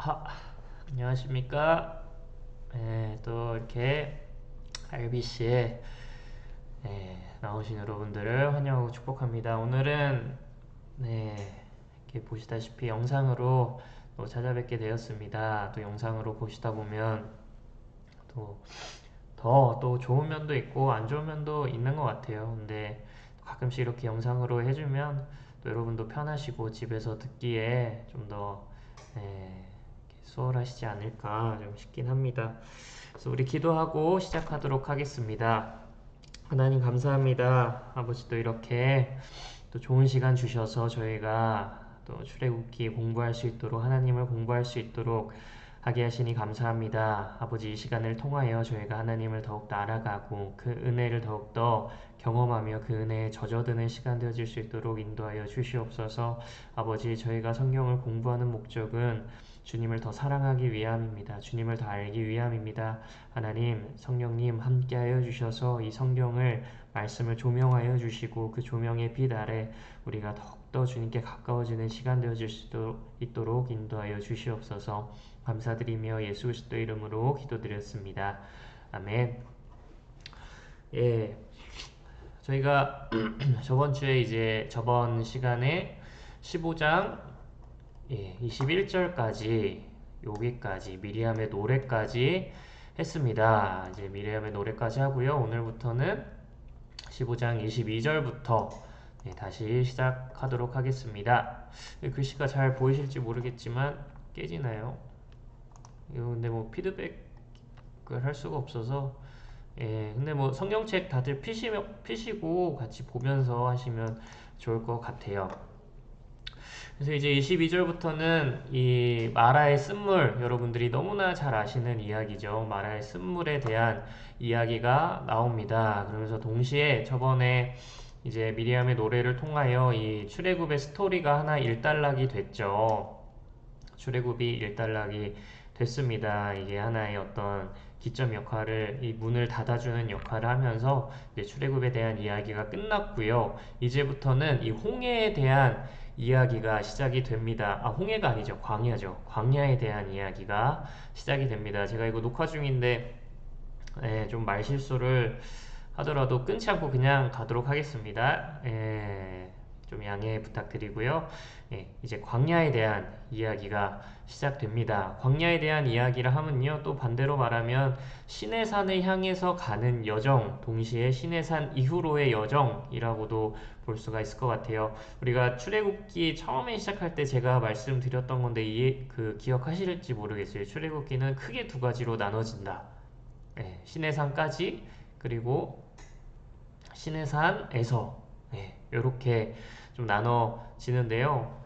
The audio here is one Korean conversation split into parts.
아, 안녕하십니까? 네, 또 이렇게 RBC에 나오신 여러분들을 환영하고 축복합니다. 오늘은 이렇게 보시다시피 영상으로 또 찾아뵙게 되었습니다. 또 영상으로 보시다 보면 또 더 또 좋은 면도 있고 안 좋은 면도 있는 것 같아요. 근데 가끔씩 이렇게 영상으로 해주면 또 여러분도 편하시고 집에서 듣기에 좀더 수월하시지 않을까 좀 싶긴 합니다. 그래서 우리 기도하고 시작하도록 하겠습니다. 하나님 감사합니다. 아버지 또 이렇게 또 좋은 시간 주셔서 저희가 또 출애굽기 공부할 수 있도록 하나님을 공부할 수 있도록 하게 하시니 감사합니다. 아버지 이 시간을 통하여 저희가 하나님을 더욱더 알아가고 그 은혜를 더욱더 경험하며 그 은혜에 젖어드는 시간 되어질 수 있도록 인도하여 주시옵소서. 아버지 저희가 성경을 공부하는 목적은 주님을 더 사랑하기 위함입니다. 주님을 더 알기 위함입니다. 하나님 성령님 함께하여 주셔서 이 성경을 말씀을 조명하여 주시고 그 조명의 빛 아래 우리가 더욱더 주님께 가까워지는 시간 되어질 수 있도록 인도하여 주시옵소서. 감사드리며 예수 그리스도 이름으로 기도드렸습니다. 아멘. 예, 저희가 저번 주에 이제 저번 시간에 15장 21절까지 여기까지 미리암의 노래까지 했습니다. 이제 미리암의 노래까지 하고요. 오늘부터는 15장 22절부터 다시 시작하도록 하겠습니다. 글씨가 잘 보이실지 모르겠지만 깨지나요? 이거 근데 뭐 피드백을 할 수가 없어서 근데 뭐 성경책 다들 피시고 같이 보면서 하시면 좋을 것 같아요. 그래서 이제 22절부터는 이 마라의 쓴물, 여러분들이 너무나 잘 아시는 이야기죠. 마라의 쓴물에 대한 이야기가 나옵니다. 그러면서 동시에 저번에 이제 미리암의 노래를 통하여 이 출애굽의 스토리가 하나 일단락이 됐죠. 출애굽이 일단락이 됐습니다. 이게 하나의 어떤 기점 역할을, 이 문을 닫아주는 역할을 하면서 이제 출애굽에 대한 이야기가 끝났고요. 이제부터는 이 홍해에 대한 이야기가 시작이 됩니다. 홍해가 아니죠. 광야죠. 광야에 대한 이야기가 시작이 됩니다. 제가 이거 녹화 중인데 좀 말실수를 하더라도 끊지 않고 그냥 가도록 하겠습니다. 좀 양해 부탁드리고요. 이제 광야에 대한 이야기가 시작됩니다. 광야에 대한 이야기를 하면요, 또 반대로 말하면 시내산을 향해서 가는 여정, 동시에 시내산 이후로의 여정이라고도 볼 수가 있을 것 같아요. 우리가 출애굽기 처음에 시작할 때 제가 말씀드렸던 건데 기억하실지 모르겠어요. 출애굽기는 크게 두 가지로 나눠진다. 시내산까지, 그리고 시내산에서 이렇게 좀 나눠지는데요.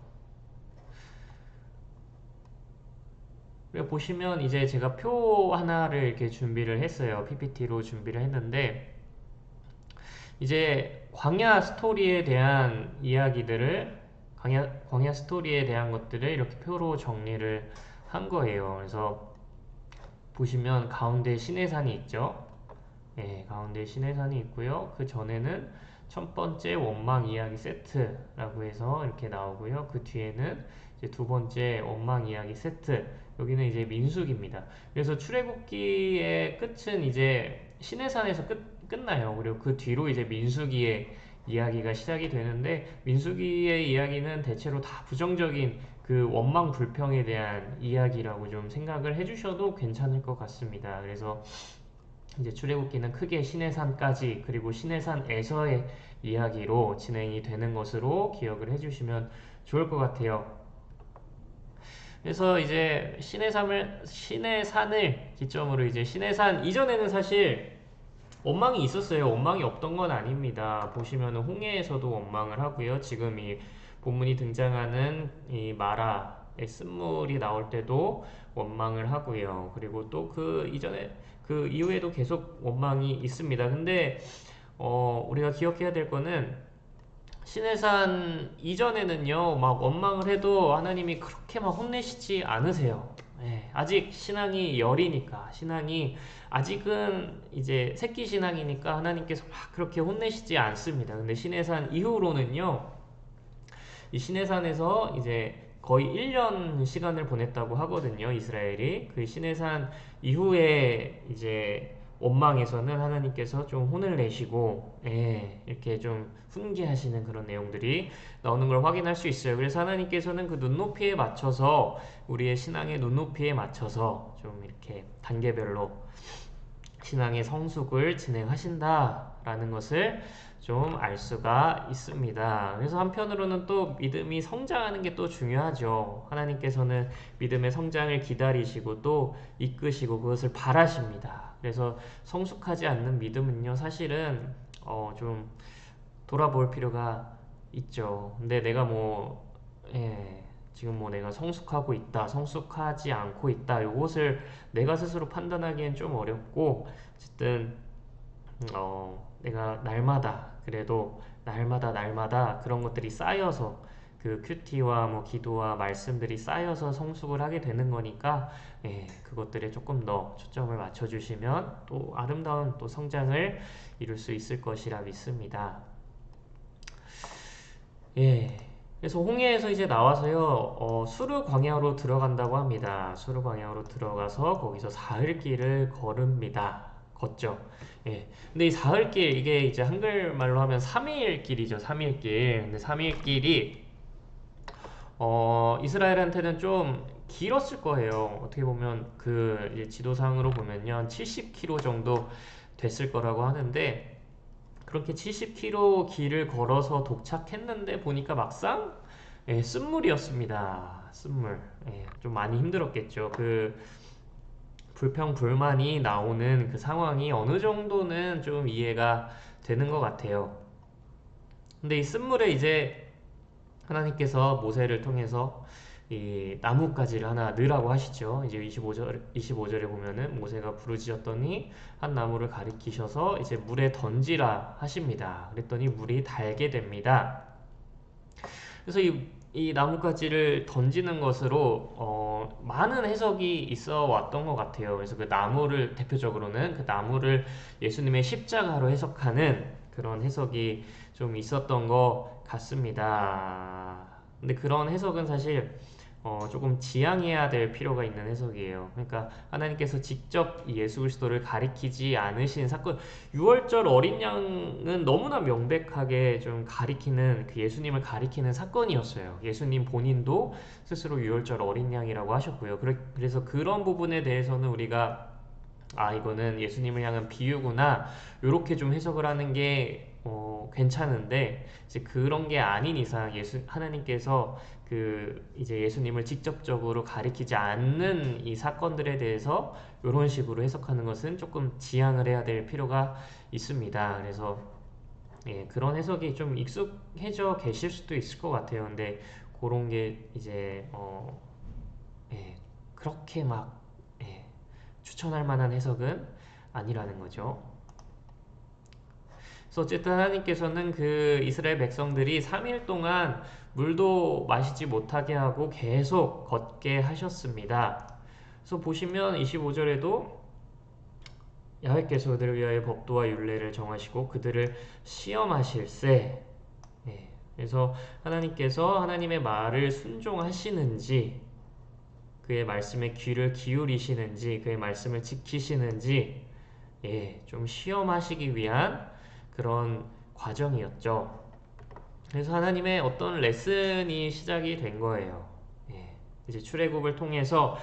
보시면 이제 제가 표 하나를 이렇게 준비를 했어요. PPT로 준비를 했는데 이제 광야 스토리에 대한 이야기들을 광야 스토리에 대한 것들을 이렇게 표로 정리를 한 거예요. 그래서 보시면 가운데 시내산이 있죠. 가운데 시내산이 있고요. 그 전에는 첫 번째 원망 이야기 세트라고 해서 이렇게 나오고요. 그 뒤에는 이제 두 번째 원망 이야기 세트. 여기는 이제 민수기입니다. 그래서 출애굽기의 끝은 이제 시내산에서 끝나요. 그리고 그 뒤로 이제 민수기의 이야기가 시작이 되는데, 민수기의 이야기는 대체로 다 부정적인 그 원망 불평에 대한 이야기라고 좀 생각을 해주셔도 괜찮을 것 같습니다. 그래서 이제 출애굽기는 크게 시내산까지, 그리고 시내산에서의 이야기로 진행이 되는 것으로 기억을 해주시면 좋을 것 같아요. 그래서 이제 시내산을 기점으로 이제 시내산 이전에는 사실 원망이 있었어요. 원망이 없던 건 아닙니다. 보시면은 홍해에서도 원망을 하고요. 지금 이 본문이 등장하는 이 마라의 쓴물이 나올 때도 원망을 하고요. 그리고 또 그 이전에 그 이후에도 계속 원망이 있습니다. 근데 우리가 기억해야 될 거는 시내산 이전에는요, 막 원망을 해도 하나님이 그렇게 막 혼내시지 않으세요. 아직 신앙이 열이니까, 신앙이 아직은 이제 새끼 신앙이니까 하나님께서 막 그렇게 혼내시지 않습니다. 근데 시내산 이후로는요, 이 시내산에서 이제 거의 1년 시간을 보냈다고 하거든요. 이스라엘이 그 시내산 이후에 이제 원망에서는 하나님께서 좀 혼을 내시고 이렇게 좀 훈계하시는 그런 내용들이 나오는 걸 확인할 수 있어요. 그래서 하나님께서는 그 눈높이에 맞춰서 우리의 신앙의 눈높이에 맞춰서 좀 이렇게 단계별로 신앙의 성숙을 진행하신다라는 것을 좀 알 수가 있습니다. 그래서 한편으로는 또 믿음이 성장하는 게 또 중요하죠. 하나님께서는 믿음의 성장을 기다리시고 또 이끄시고 그것을 바라십니다. 그래서 성숙하지 않는 믿음은요, 사실은 좀 돌아볼 필요가 있죠. 근데 내가 지금 내가 성숙하고 있다, 성숙하지 않고 있다, 요것을 내가 스스로 판단하기엔 좀 어렵고, 어쨌든, 내가 날마다, 그래도 날마다 그런 것들이 쌓여서, 그 큐티와 기도와 말씀들이 쌓여서 성숙을 하게 되는 거니까, 그것들에 조금 더 초점을 맞춰주시면 또 아름다운 또 성장을 이룰 수 있을 것이라 믿습니다. 그래서 홍해에서 이제 나와서요, 수르 광야로 들어간다고 합니다. 수르 광야로 들어가서 거기서 사흘길을 걸읍니다. 걷죠. 근데 이 사흘길, 이게 이제 한글말로 하면 3일 길이죠. 3일 길. 근데 3일 길이, 이스라엘한테는 좀 길었을 거예요. 어떻게 보면 그 이제 지도상으로 보면요, 70km 정도 됐을 거라고 하는데, 그렇게 70km 길을 걸어서 도착했는데 보니까 막상 쓴물이었습니다. 쓴물. 좀 많이 힘들었겠죠. 그 불평불만이 나오는 그 상황이 어느 정도는 좀 이해가 되는 것 같아요. 근데 이 쓴물에 이제 하나님께서 모세를 통해서 이 나뭇가지를 하나 넣으라고 하시죠. 이제 25절에 보면은 모세가 부르짖었더니 한 나무를 가리키셔서 이제 물에 던지라 하십니다. 그랬더니 물이 달게 됩니다. 그래서 이 나뭇가지를 던지는 것으로 많은 해석이 있어 왔던 것 같아요. 그래서 그 나무를 대표적으로는 그 나무를 예수님의 십자가로 해석하는 그런 해석이 좀 있었던 것 같습니다. 근데 그런 해석은 사실 조금 지양해야 될 필요가 있는 해석이에요. 그러니까 하나님께서 직접 예수 그리스도를 가리키지 않으신 사건, 6월절 어린 양은 너무나 명백하게 좀 가리키는, 그 예수님을 가리키는 사건이었어요. 예수님 본인도 스스로 6월절 어린 양이라고 하셨고요. 그래서 그런 부분에 대해서는 우리가 이거는 예수님을 향한 비유구나, 이렇게 좀 해석을 하는 게 괜찮은데, 이제 그런 게 아닌 이상 하나님께서 이제 예수님을 직접적으로 가리키지 않는 이 사건들에 대해서 이런 식으로 해석하는 것은 조금 지양을 해야 될 필요가 있습니다. 그래서 그런 해석이 좀 익숙해져 계실 수도 있을 것 같아요. 근데 그런 게 이제 그렇게 막 추천할 만한 해석은 아니라는 거죠. 그래서 어쨌든 하나님께서는 그 이스라엘 백성들이 3일 동안 물도 마시지 못하게 하고 계속 걷게 하셨습니다. 그래서 보시면 25절에도 야훼께서 그들을 위하여 법도와 율례를 정하시고 그들을 시험하실세. 그래서 하나님께서 하나님의 말을 순종하시는지, 그의 말씀에 귀를 기울이시는지, 그의 말씀을 지키시는지 좀 시험하시기 위한 그런 과정이었죠. 그래서 하나님의 어떤 레슨이 시작이 된 거예요. 이제 출애굽을 통해서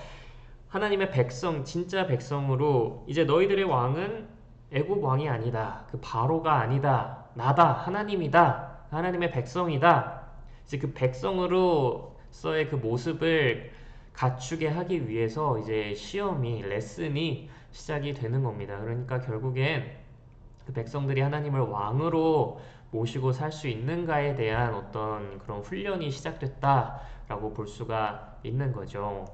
하나님의 백성, 진짜 백성으로, 이제 너희들의 왕은 애굽 왕이 아니다, 그 바로가 아니다, 나다, 하나님이다, 하나님의 백성이다. 이제 그 백성으로서의 그 모습을 갖추게 하기 위해서 이제 시험이, 레슨이 시작이 되는 겁니다. 그러니까 결국엔 그 백성들이 하나님을 왕으로 모시고 살 수 있는가에 대한 어떤 그런 훈련이 시작됐다라고 볼 수가 있는 거죠.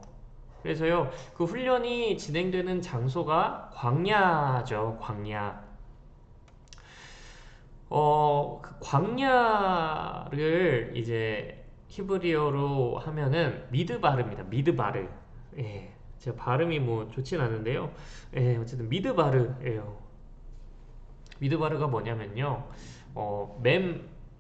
그래서요, 그 훈련이 진행되는 장소가 광야죠, 광야. 그 광야를 이제 히브리어로 하면은 미드바르입니다. 미드바르. 제가 발음이 좋진 않은데요. 어쨌든 미드바르예요. 미드바르가 뭐냐면요,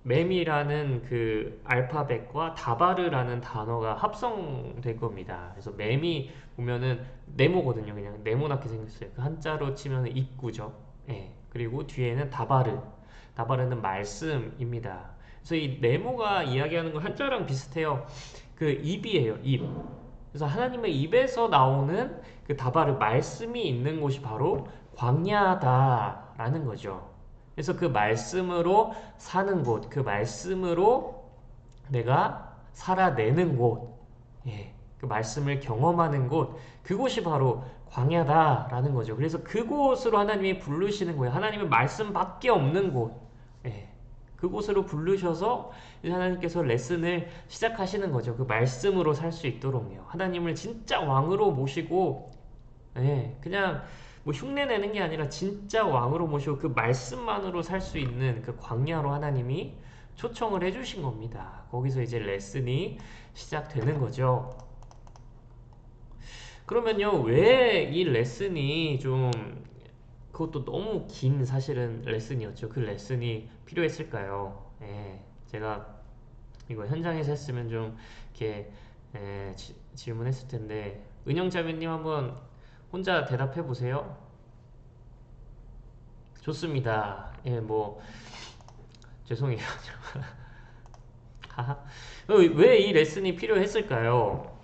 맴이라는 그 알파벳과 다바르라는 단어가 합성된 겁니다. 그래서 맴이 보면은 네모거든요. 그냥 네모나게 생겼어요. 그 한자로 치면 입구죠. 예. 그리고 뒤에는 다바르. 다바르는 말씀입니다. 그래서 이 네모가 이야기하는 건 한자랑 비슷해요. 그 입이에요. 입. 그래서 하나님의 입에서 나오는 그 다바르 말씀이 있는 곳이 바로 광야다라는 거죠. 그래서 그 말씀으로 사는 곳, 그 말씀으로 내가 살아내는 곳, 예, 그 말씀을 경험하는 곳, 그곳이 바로 광야다라는 거죠. 그래서 그곳으로 하나님이 부르시는 거예요. 하나님의 말씀밖에 없는 곳, 예, 그곳으로 부르셔서 하나님께서 레슨을 시작하시는 거죠. 그 말씀으로 살 수 있도록요. 하나님을 진짜 왕으로 모시고, 예, 그냥 뭐 흉내 내는 게 아니라 진짜 왕으로 모시고 그 말씀만으로 살 수 있는 그 광야로 하나님이 초청을 해주신 겁니다. 거기서 이제 레슨이 시작되는 거죠. 그러면요, 왜 이 레슨이 좀 그것도 너무 긴 사실은 레슨이었죠. 그 레슨이 필요했을까요? 예, 제가 이거 현장에서 했으면 좀 이렇게 질문했을 텐데 은영자매님 한번 혼자 대답해 보세요. 좋습니다. 예, 뭐 죄송해요. 왜 이 레슨이 필요했을까요?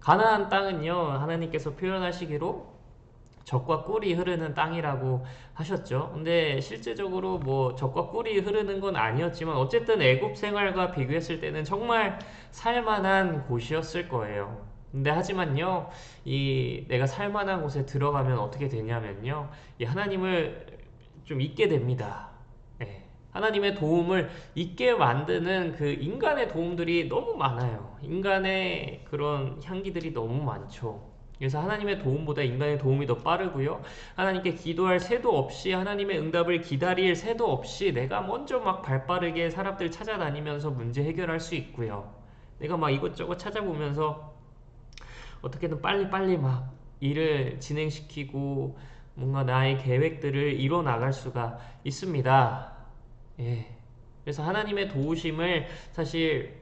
가나안 땅은요, 하나님께서 표현하시기로 젖과 꿀이 흐르는 땅이라고 하셨죠. 근데 실제적으로 뭐 젖과 꿀이 흐르는 건 아니었지만 어쨌든 애굽 생활과 비교했을 때는 정말 살만한 곳이었을 거예요. 근데 하지만요, 이 내가 살만한 곳에 들어가면 어떻게 되냐면요, 이 하나님을 좀 잊게 됩니다. 예. 하나님의 도움을 잊게 만드는 그 인간의 도움들이 너무 많아요. 인간의 그런 향기들이 너무 많죠. 그래서 하나님의 도움보다 인간의 도움이 더 빠르고요. 하나님께 기도할 새도 없이 하나님의 응답을 기다릴 새도 없이 내가 먼저 막 발빠르게 사람들 찾아다니면서 문제 해결할 수 있고요. 내가 막 이것저것 찾아보면서 어떻게든 빨리빨리 막 일을 진행시키고 뭔가 나의 계획들을 이뤄 나갈 수가 있습니다. 예. 그래서 하나님의 도우심을 사실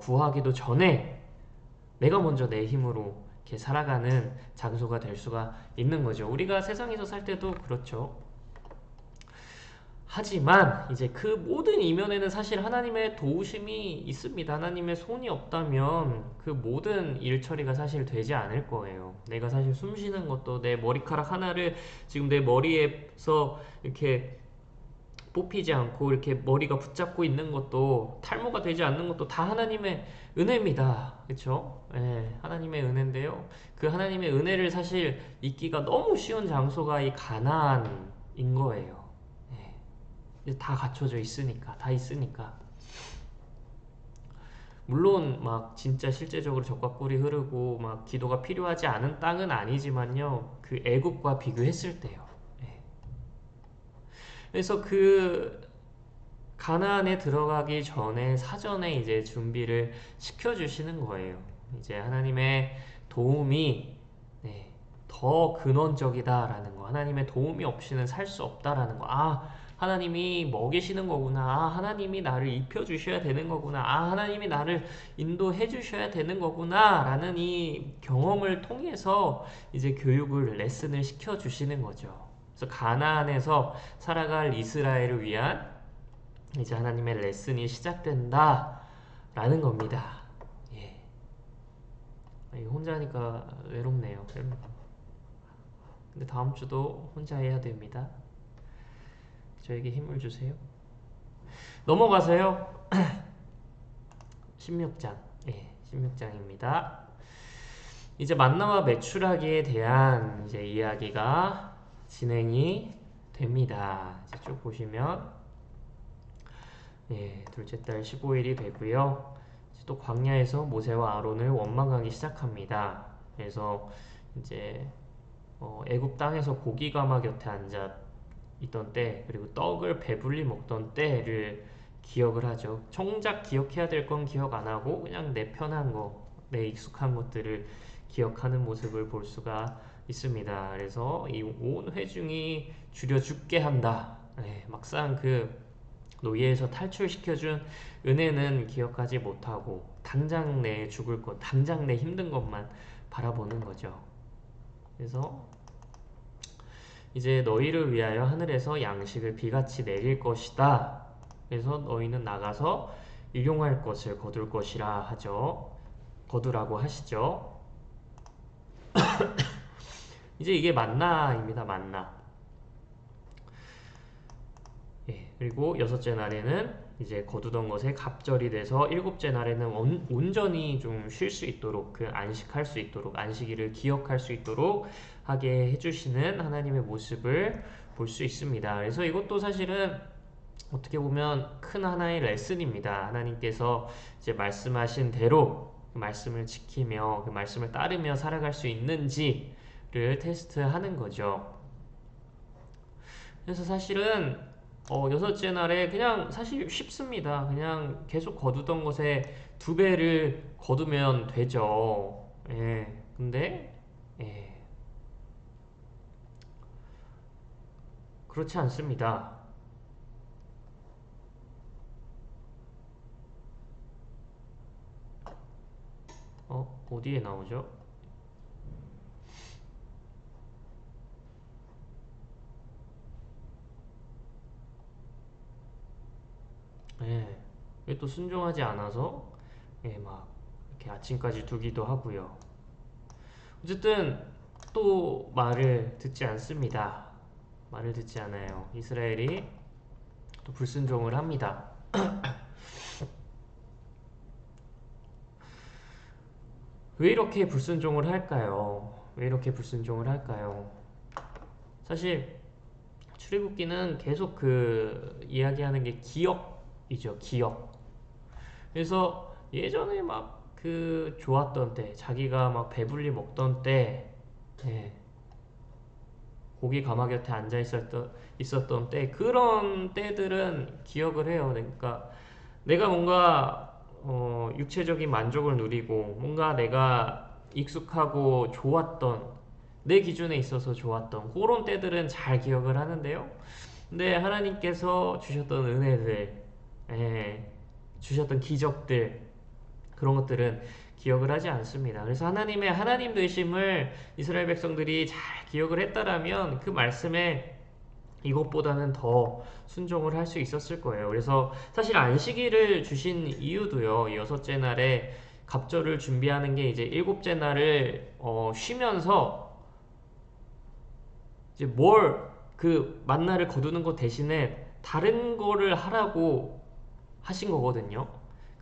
구하기도 전에 내가 먼저 내 힘으로 이렇게 살아가는 장소가 될 수가 있는 거죠. 우리가 세상에서 살 때도 그렇죠. 하지만 이제 그 모든 이면에는 사실 하나님의 도우심이 있습니다. 하나님의 손이 없다면 그 모든 일 처리가 사실 되지 않을 거예요. 내가 사실 숨 쉬는 것도 내 머리카락 하나를 지금 내 머리에서 이렇게 뽑히지 않고 이렇게 머리가 붙잡고 있는 것도 탈모가 되지 않는 것도 다 하나님의 은혜입니다. 그렇죠? 예, 하나님의 은혜인데요. 그 하나님의 은혜를 사실 잊기가 너무 쉬운 장소가 이 가나안인 거예요. 다 갖춰져 있으니까, 다 있으니까. 물론 막 진짜 실제적으로 젖과 꿀이 흐르고 막 기도가 필요하지 않은 땅은 아니지만요. 그 애굽과 비교했을 때요. 예. 그래서 그 가나안에 들어가기 전에 사전에 이제 준비를 시켜주시는 거예요. 이제 하나님의 도움이 더 근원적이다라는 거. 하나님의 도움이 없이는 살 수 없다라는 거. 아, 하나님이 먹이시는 거구나. 아, 하나님이 나를 입혀주셔야 되는 거구나. 아, 하나님이 나를 인도해 주셔야 되는 거구나. 라는 이 경험을 통해서 이제 교육을, 레슨을 시켜주시는 거죠. 그래서 가나안에서 살아갈 이스라엘을 위한 이제 하나님의 레슨이 시작된다라는 겁니다. 예. 혼자 하니까 외롭네요. 근데 다음 주도 혼자 해야 됩니다. 저에게 힘을 주세요. 넘어가서요. 16장. 예, 16장입니다. 이제 만나와 메추라기에 대한 이제 이야기가 진행이 됩니다. 이제 쭉 보시면 예, 둘째 달 15일이 되고요. 또 광야에서 모세와 아론을 원망하기 시작합니다. 그래서 이제 애굽 땅에서 고기가마 곁에 앉아 있던 때, 그리고 떡을 배불리 먹던 때를 기억을 하죠. 정작 기억해야 될 건 기억 안 하고 그냥 내 편한 거, 내 익숙한 것들을 기억하는 모습을 볼 수가 있습니다. 그래서 이 온 회중이 줄여 죽게 한다. 네, 막상 그 노예에서 탈출시켜준 은혜는 기억하지 못하고 당장 내 죽을 것, 당장 내 힘든 것만 바라보는 거죠. 그래서 이제 너희를 위하여 하늘에서 양식을 비같이 내릴 것이다. 그래서 너희는 나가서 일용할 것을 거둘 것이라 하죠. 거두라고 하시죠. 이제 이게 만나입니다. 만나. 예, 그리고 여섯째 날에는 이제 거두던 것에 갑절이 돼서 일곱째 날에는 온전히 좀 쉴 수 있도록, 그 안식할 수 있도록, 안식일을 기억할 수 있도록 하게 해주시는 하나님의 모습을 볼 수 있습니다. 그래서 이것도 사실은 어떻게 보면 큰 하나의 레슨입니다. 하나님께서 이제 말씀하신 대로 그 말씀을 지키며 그 말씀을 따르며 살아갈 수 있는지를 테스트하는 거죠. 그래서 사실은 여섯째 날에 그냥 사실 쉽습니다. 그냥 계속 거두던 것에 두 배를 거두면 되죠. 예. 근데 예. 그렇지 않습니다. 어디에 나오죠? 예. 이게 또 순종하지 않아서 예, 막 이렇게 아침까지 두기도 하고요. 어쨌든 또 말을 듣지 않습니다. 말을 듣지 않아요. 이스라엘이 또 불순종을 합니다. 왜 이렇게 불순종을 할까요? 왜 이렇게 불순종을 할까요? 사실 출애굽기는 계속 그 이야기하는 게 기억이죠. 기억. 그래서 예전에 막 그 좋았던 때, 자기가 막 배불리 먹던 때, 예, 고기 가마 곁에 앉아 있었던 때, 그런 때들은 기억을 해요. 그러니까 내가 뭔가 육체적인 만족을 누리고 뭔가 내가 익숙하고 좋았던 내 기준에 있어서 좋았던 그런 때들은 잘 기억을 하는데요. 근데 하나님께서 주셨던 은혜들, 예, 주셨던 기적들, 그런 것들은 기억을 하지 않습니다. 그래서 하나님의 하나님 되심을 이스라엘 백성들이 잘 기억을 했다라면 그 말씀에 이것보다는 더 순종을 할 수 있었을 거예요. 그래서 사실 안식일을 주신 이유도요. 여섯째 날에 갑절을 준비하는 게 이제 일곱째 날을 쉬면서 이제 뭘 그 만나를 거두는 것 대신에 다른 거를 하라고 하신 거거든요.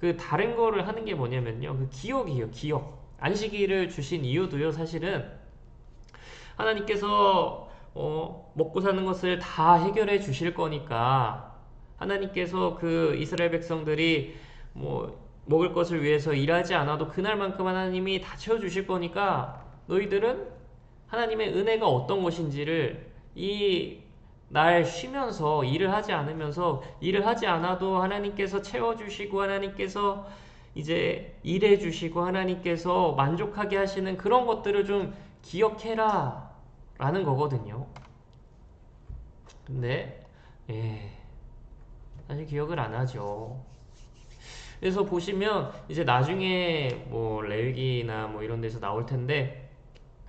그 다른 거를 하는 게 뭐냐면요. 그 기억이에요. 기억. 안식일을 주신 이유도요. 사실은 하나님께서 먹고 사는 것을 다 해결해 주실 거니까 하나님께서 그 이스라엘 백성들이 뭐 먹을 것을 위해서 일하지 않아도 그날만큼 하나님이 다 채워주실 거니까 너희들은 하나님의 은혜가 어떤 것인지를 이 날 쉬면서 일을 하지 않으면서 일을 하지 않아도 하나님께서 채워주시고 하나님께서 이제 일해주시고 하나님께서 만족하게 하시는 그런 것들을 좀 기억해라 라는 거거든요. 근데 예, 사실 기억을 안 하죠. 그래서 보시면 이제 나중에 뭐 레위기나 뭐 이런 데서 나올 텐데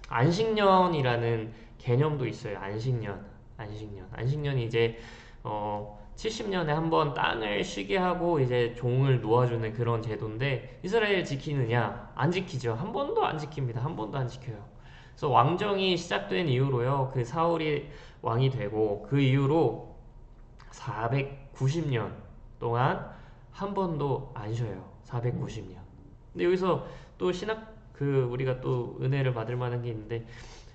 안식년이라는 개념도 있어요. 안식년이 이제 70년에 한 번 땅을 쉬게 하고 이제 종을 놓아주는 그런 제도인데 이스라엘 지키느냐? 안 지키죠. 한 번도 안 지킵니다. 한 번도 안 지켜요. 그래서 왕정이 시작된 이후로요. 그 사울이 왕이 되고 그 이후로 490년 동안 한 번도 안 쉬어요. 490년. 근데 여기서 또 신학 그 우리가 또 은혜를 받을 만한 게 있는데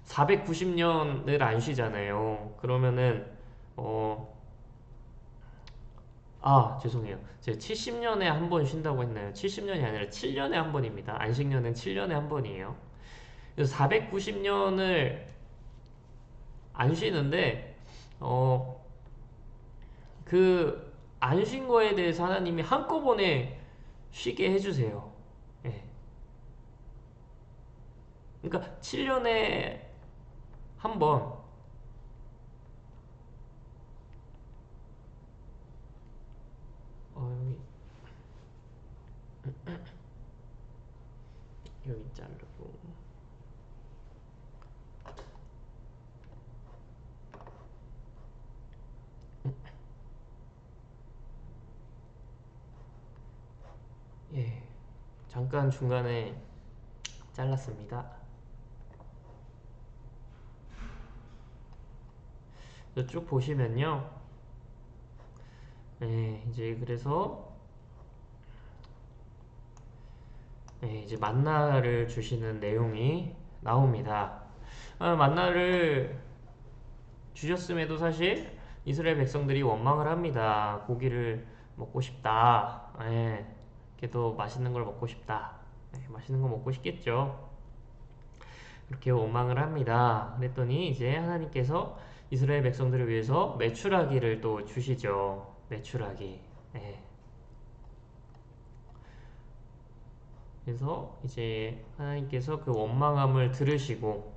490년을 안 쉬잖아요. 그러면은 죄송해요. 제가 70년에 한 번 쉰다고 했나요? 70년이 아니라 7년에 한 번입니다. 안식년은 7년에 한 번이에요. 그래서 490년을 안 쉬는데 그 안 쉰 거에 대해서 하나님이 한꺼번에 쉬게 해주세요. 예. 그러니까 7년에 한 번 자르고. 예, 잠깐 중간에 잘랐습니다. 쭉 보시면요. 예, 이제 그래서 예, 이제 만나를 주시는 내용이 나옵니다. 만나를 주셨음에도 사실 이스라엘 백성들이 원망을 합니다. 고기를 먹고 싶다. 예, 그래도 맛있는 걸 먹고 싶다. 예, 맛있는 거 먹고 싶겠죠. 그렇게 원망을 합니다. 그랬더니 이제 하나님께서 이스라엘 백성들을 위해서 메추라기를 또 주시죠. 메추라기. 예. 그래서 이제 하나님께서 그 원망함을 들으시고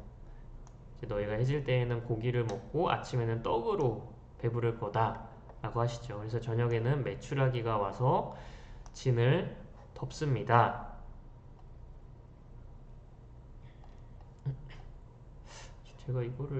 이제 너희가 해질 때에는 고기를 먹고 아침에는 떡으로 배부를 거다 라고 하시죠. 그래서 저녁에는 메추라기가 와서 진을 덮습니다. 제가 이거를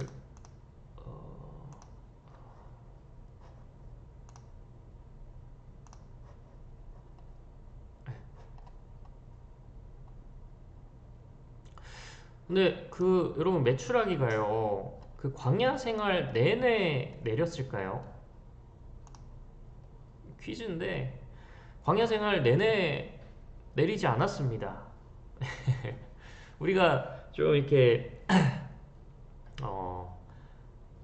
근데 그 여러분 메추라기가요 그 광야 생활 내내 내렸을까요? 퀴즈인데 광야 생활 내내 내리지 않았습니다. 우리가 좀 이렇게 어,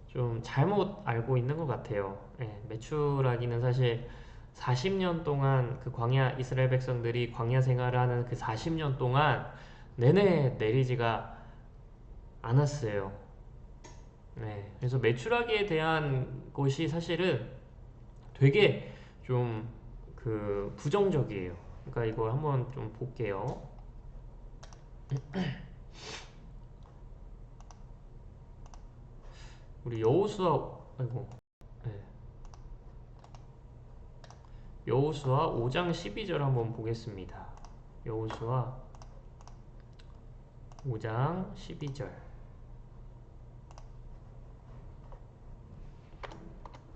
좀 잘못 알고 있는 것 같아요. 예, 메추라기는 사실 40년 동안 그 광야 이스라엘 백성들이 광야 생활을 하는 그 40년 동안 내내 내리지가 않았어요. 네, 그래서 메추라기에 대한 것이 사실은 되게 좀 그 부정적이에요. 그러니까 이걸 한번 좀 볼게요. 우리 여호수아 아이고 네. 여호수아 5장 12절 한번 보겠습니다. 여호수아 5장 12절.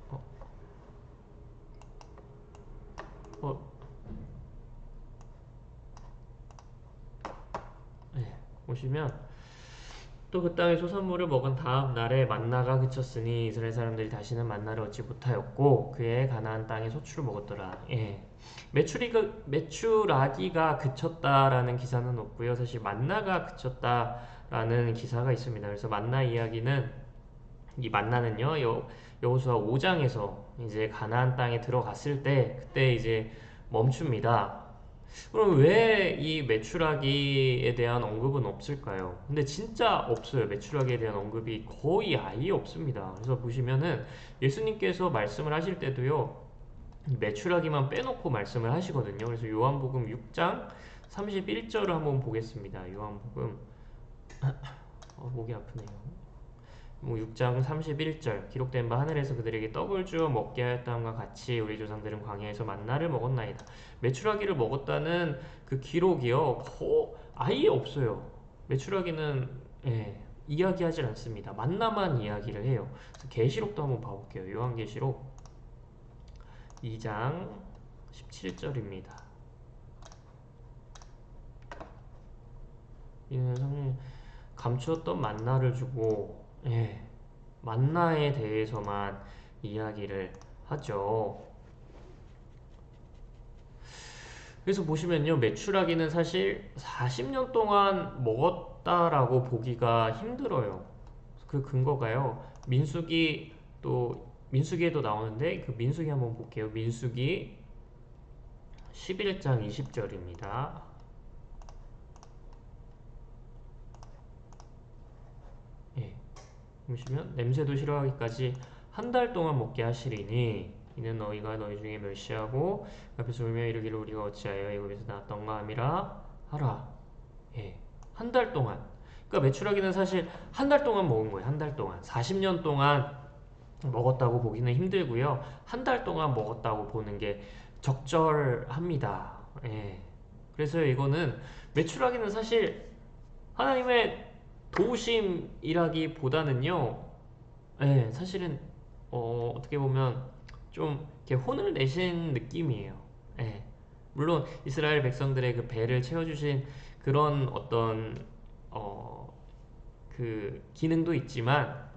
어, 어, 네. 보시면 또 그 땅의 소산물을 먹은 다음 날에 만나가 그쳤으니 이스라엘 사람들이 다시는 만나를 얻지 못하였고 그의 가나안 땅의 소출을 먹었더라. 예. 메추라기가 그쳤다라는 기사는 없고요. 사실 만나가 그쳤다라는 기사가 있습니다. 그래서 만나 이야기는 이 만나는요. 여호수아 5장에서 이제 가나안 땅에 들어갔을 때 그때 이제 멈춥니다. 그럼 왜 이 메추라기에 대한 언급은 없을까요? 근데 진짜 없어요. 메추라기에 대한 언급이 거의 아예 없습니다. 그래서 보시면은 예수님께서 말씀을 하실 때도요, 메추라기만 빼놓고 말씀을 하시거든요. 그래서 요한복음 6장 31절을 한번 보겠습니다. 요한복음, 목이 아프네요. 6장 31절 기록된 바 하늘에서 그들에게 떡을 주어 먹게 하였다함과 같이 우리 조상들은 광야에서 만나를 먹었나이다. 메추라기를 먹었다는 그 기록이요. 아예 없어요. 메추라기는 예, 이야기하지 않습니다. 만나만 이야기를 해요. 계시록도 한번 봐볼게요. 요한계시록 2장 17절입니다. 이는 성령 감추었던 만나를 주고 예, 만나에 대해서만 이야기를 하죠. 그래서 보시면요, 메추라기는 사실 40년 동안 먹었다라고 보기가 힘들어요. 그 근거가요, 민수기 또 민수기에도 나오는데 그 민수기 한번 볼게요. 민수기 11장 20절입니다. 예, 보시면 냄새도 싫어하기까지 한 달 동안 먹게 하시리니 이는 너희가 너희 중에 멸시하고 앞에서 울며 이르기를 우리가 어찌하여 애굽에서 나왔던가 함이라 하라. 예, 한 달 동안. 그러니까 메추라기는 사실 한 달 동안 먹은 거예요. 한 달 동안. 40년 동안 먹었다고 보기는 힘들고요. 한 달 동안 먹었다고 보는 게 적절합니다. 예. 그래서 이거는 메추라기는 사실 하나님의 도우심이라기보다는요, 예, 사실은 어떻게 보면 좀 이렇게 혼을 내신 느낌이에요. 예. 물론 이스라엘 백성들의 그 배를 채워주신 그런 어떤 어, 그 기능도 있지만,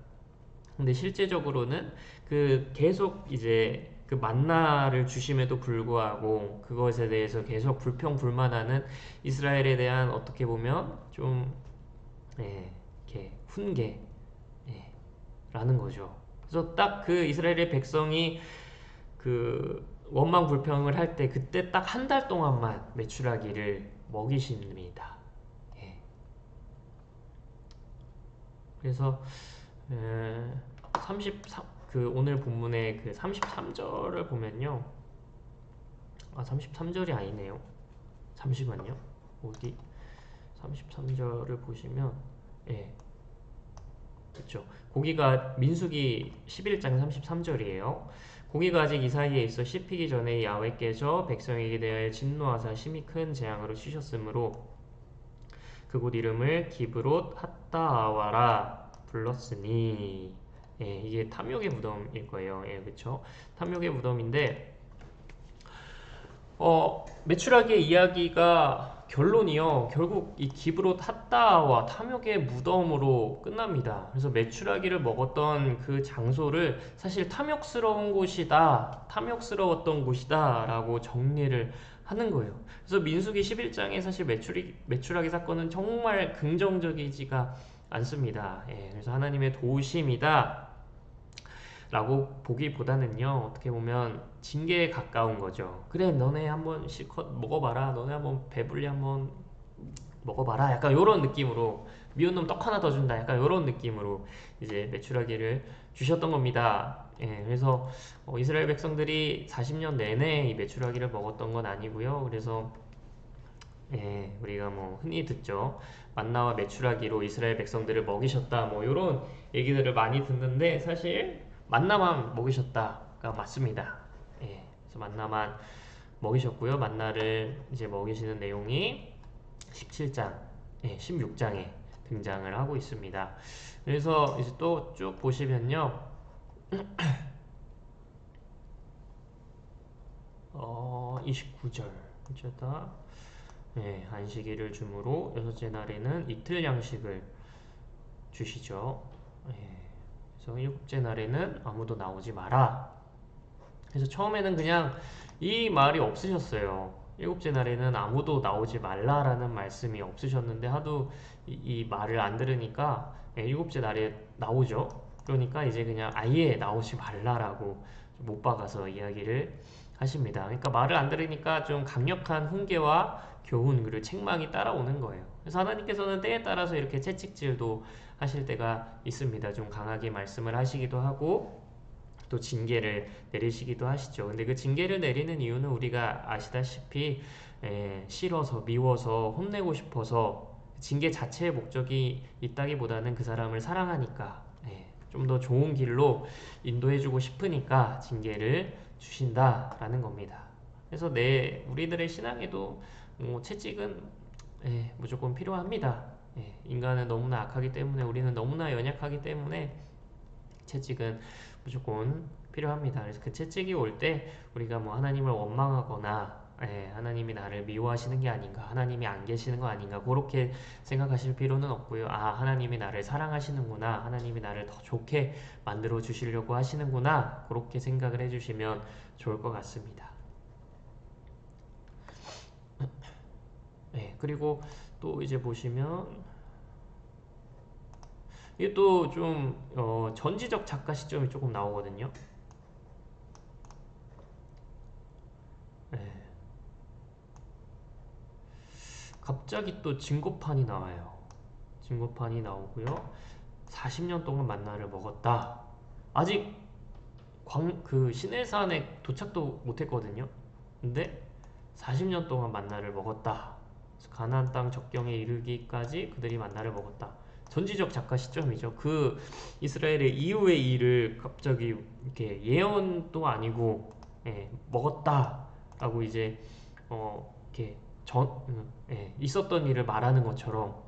근데 실제적으로는 그 계속 이제 그 만나를 주심에도 불구하고 그것에 대해서 계속 불평불만하는 이스라엘에 대한 어떻게 보면 좀 예, 이렇게 훈계 예, 라는 거죠. 그래서 딱 그 이스라엘의 백성이 그 원망 불평을 할 때 그때 딱 한 달 동안만 메추라기를 먹이십니다. 예. 그래서 33, 그 오늘 본문의 그 33절을 보면요. 아, 33절이 아니네요. 잠시만요. 어디? 33절을 보시면 예. 그렇죠. 고기가 민수기 11장 33절이에요. 고기가 아직 이 사이에 있어 씹히기 전에 야훼께서 백성에게 대하여 진노하사 심히 큰 재앙으로 치셨으므로 그곳 이름을 기브롯 핫다아와라 불렀으니 예, 이게 탐욕의 무덤일 거예요. 예, 그렇죠. 탐욕의 무덤인데 메추라기의 이야기가 결론이요. 결국 이 기브롯 핫다와 탐욕의 무덤으로 끝납니다. 그래서 메추라기를 먹었던 그 장소를 사실 탐욕스러운 곳이다, 탐욕스러웠던 곳이다 라고 정리를 하는 거예요. 그래서 민수기 11장에 사실 메추라기 사건은 정말 긍정적이지가 않습니다. 예, 그래서 하나님의 도우심이다 라고 보기보다는요, 어떻게 보면 징계에 가까운 거죠. 그래, 너네 한번 실컷 먹어봐라. 너네 한번 배불리 한번 먹어봐라. 약간 이런 느낌으로, 미운 놈 떡 하나 더 준다. 약간 이런 느낌으로 이제 메추라기를 주셨던 겁니다. 예, 그래서 이스라엘 백성들이 40년 내내 이 메추라기를 먹었던 건 아니고요. 그래서 예, 우리가 뭐 흔히 듣죠. 만나와 메추라기로 이스라엘 백성들을 먹이셨다. 뭐 이런 얘기들을 많이 듣는데 사실 만나만 먹이셨다가 맞습니다. 예, 그래서 만나만 먹이셨고요. 만나를 이제 먹이시는 내용이 17장, 예, 16장에 등장을 하고 있습니다. 그래서 이제 또 쭉 보시면요. 29절. 어쩌다 예, 안식일을 주므로 여섯째 날에는 이틀 양식을 주시죠. 예, 그래서 일곱째 날에는 아무도 나오지 마라. 그래서 처음에는 그냥 이 말이 없으셨어요. 일곱째 날에는 아무도 나오지 말라라는 말씀이 없으셨는데 하도 이 말을 안 들으니까 예, 일곱째 날에 나오죠. 그러니까 이제 그냥 아예 나오지 말라라고 못 박아서 이야기를 하십니다. 그러니까 말을 안 들으니까 좀 강력한 훈계와 교훈 그리고 책망이 따라오는 거예요. 그래서 하나님께서는 때에 따라서 이렇게 채찍질도 하실 때가 있습니다. 좀 강하게 말씀을 하시기도 하고 또 징계를 내리시기도 하시죠. 근데 그 징계를 내리는 이유는 우리가 아시다시피 싫어서 미워서 혼내고 싶어서 징계 자체의 목적이 있다기보다는 그 사람을 사랑하니까 좀 더 좋은 길로 인도해주고 싶으니까 징계를 주신다라는 겁니다. 그래서 우리들의 신앙에도 채찍은 무조건 필요합니다. 인간은 너무나 악하기 때문에 우리는 너무나 연약하기 때문에 채찍은 무조건 필요합니다. 그래서 그 채찍이 올 때 우리가 뭐 하나님을 원망하거나 하나님이 나를 미워하시는 게 아닌가, 하나님이 안 계시는 거 아닌가 그렇게 생각하실 필요는 없고요. 아, 하나님이 나를 사랑하시는구나, 하나님이 나를 더 좋게 만들어 주시려고 하시는구나 그렇게 생각을 해주시면 좋을 것 같습니다. 그리고 또 이제 보시면 이게 또 좀 전지적 작가 시점이 조금 나오거든요. 갑자기 또 증거판이 나와요. 증거판이 나오고요. 40년 동안 만나를 먹었다. 아직 그 시내산에 도착도 못했거든요. 근데 40년 동안 만나를 먹었다. 가나안 땅 적경에 이르기까지 그들이 만나를 먹었다. 전지적 작가 시점이죠. 그 이스라엘의 이후의 일을 갑자기 이렇게 예언도 아니고 먹었다라고 이제 이렇게 있었던 일을 말하는 것처럼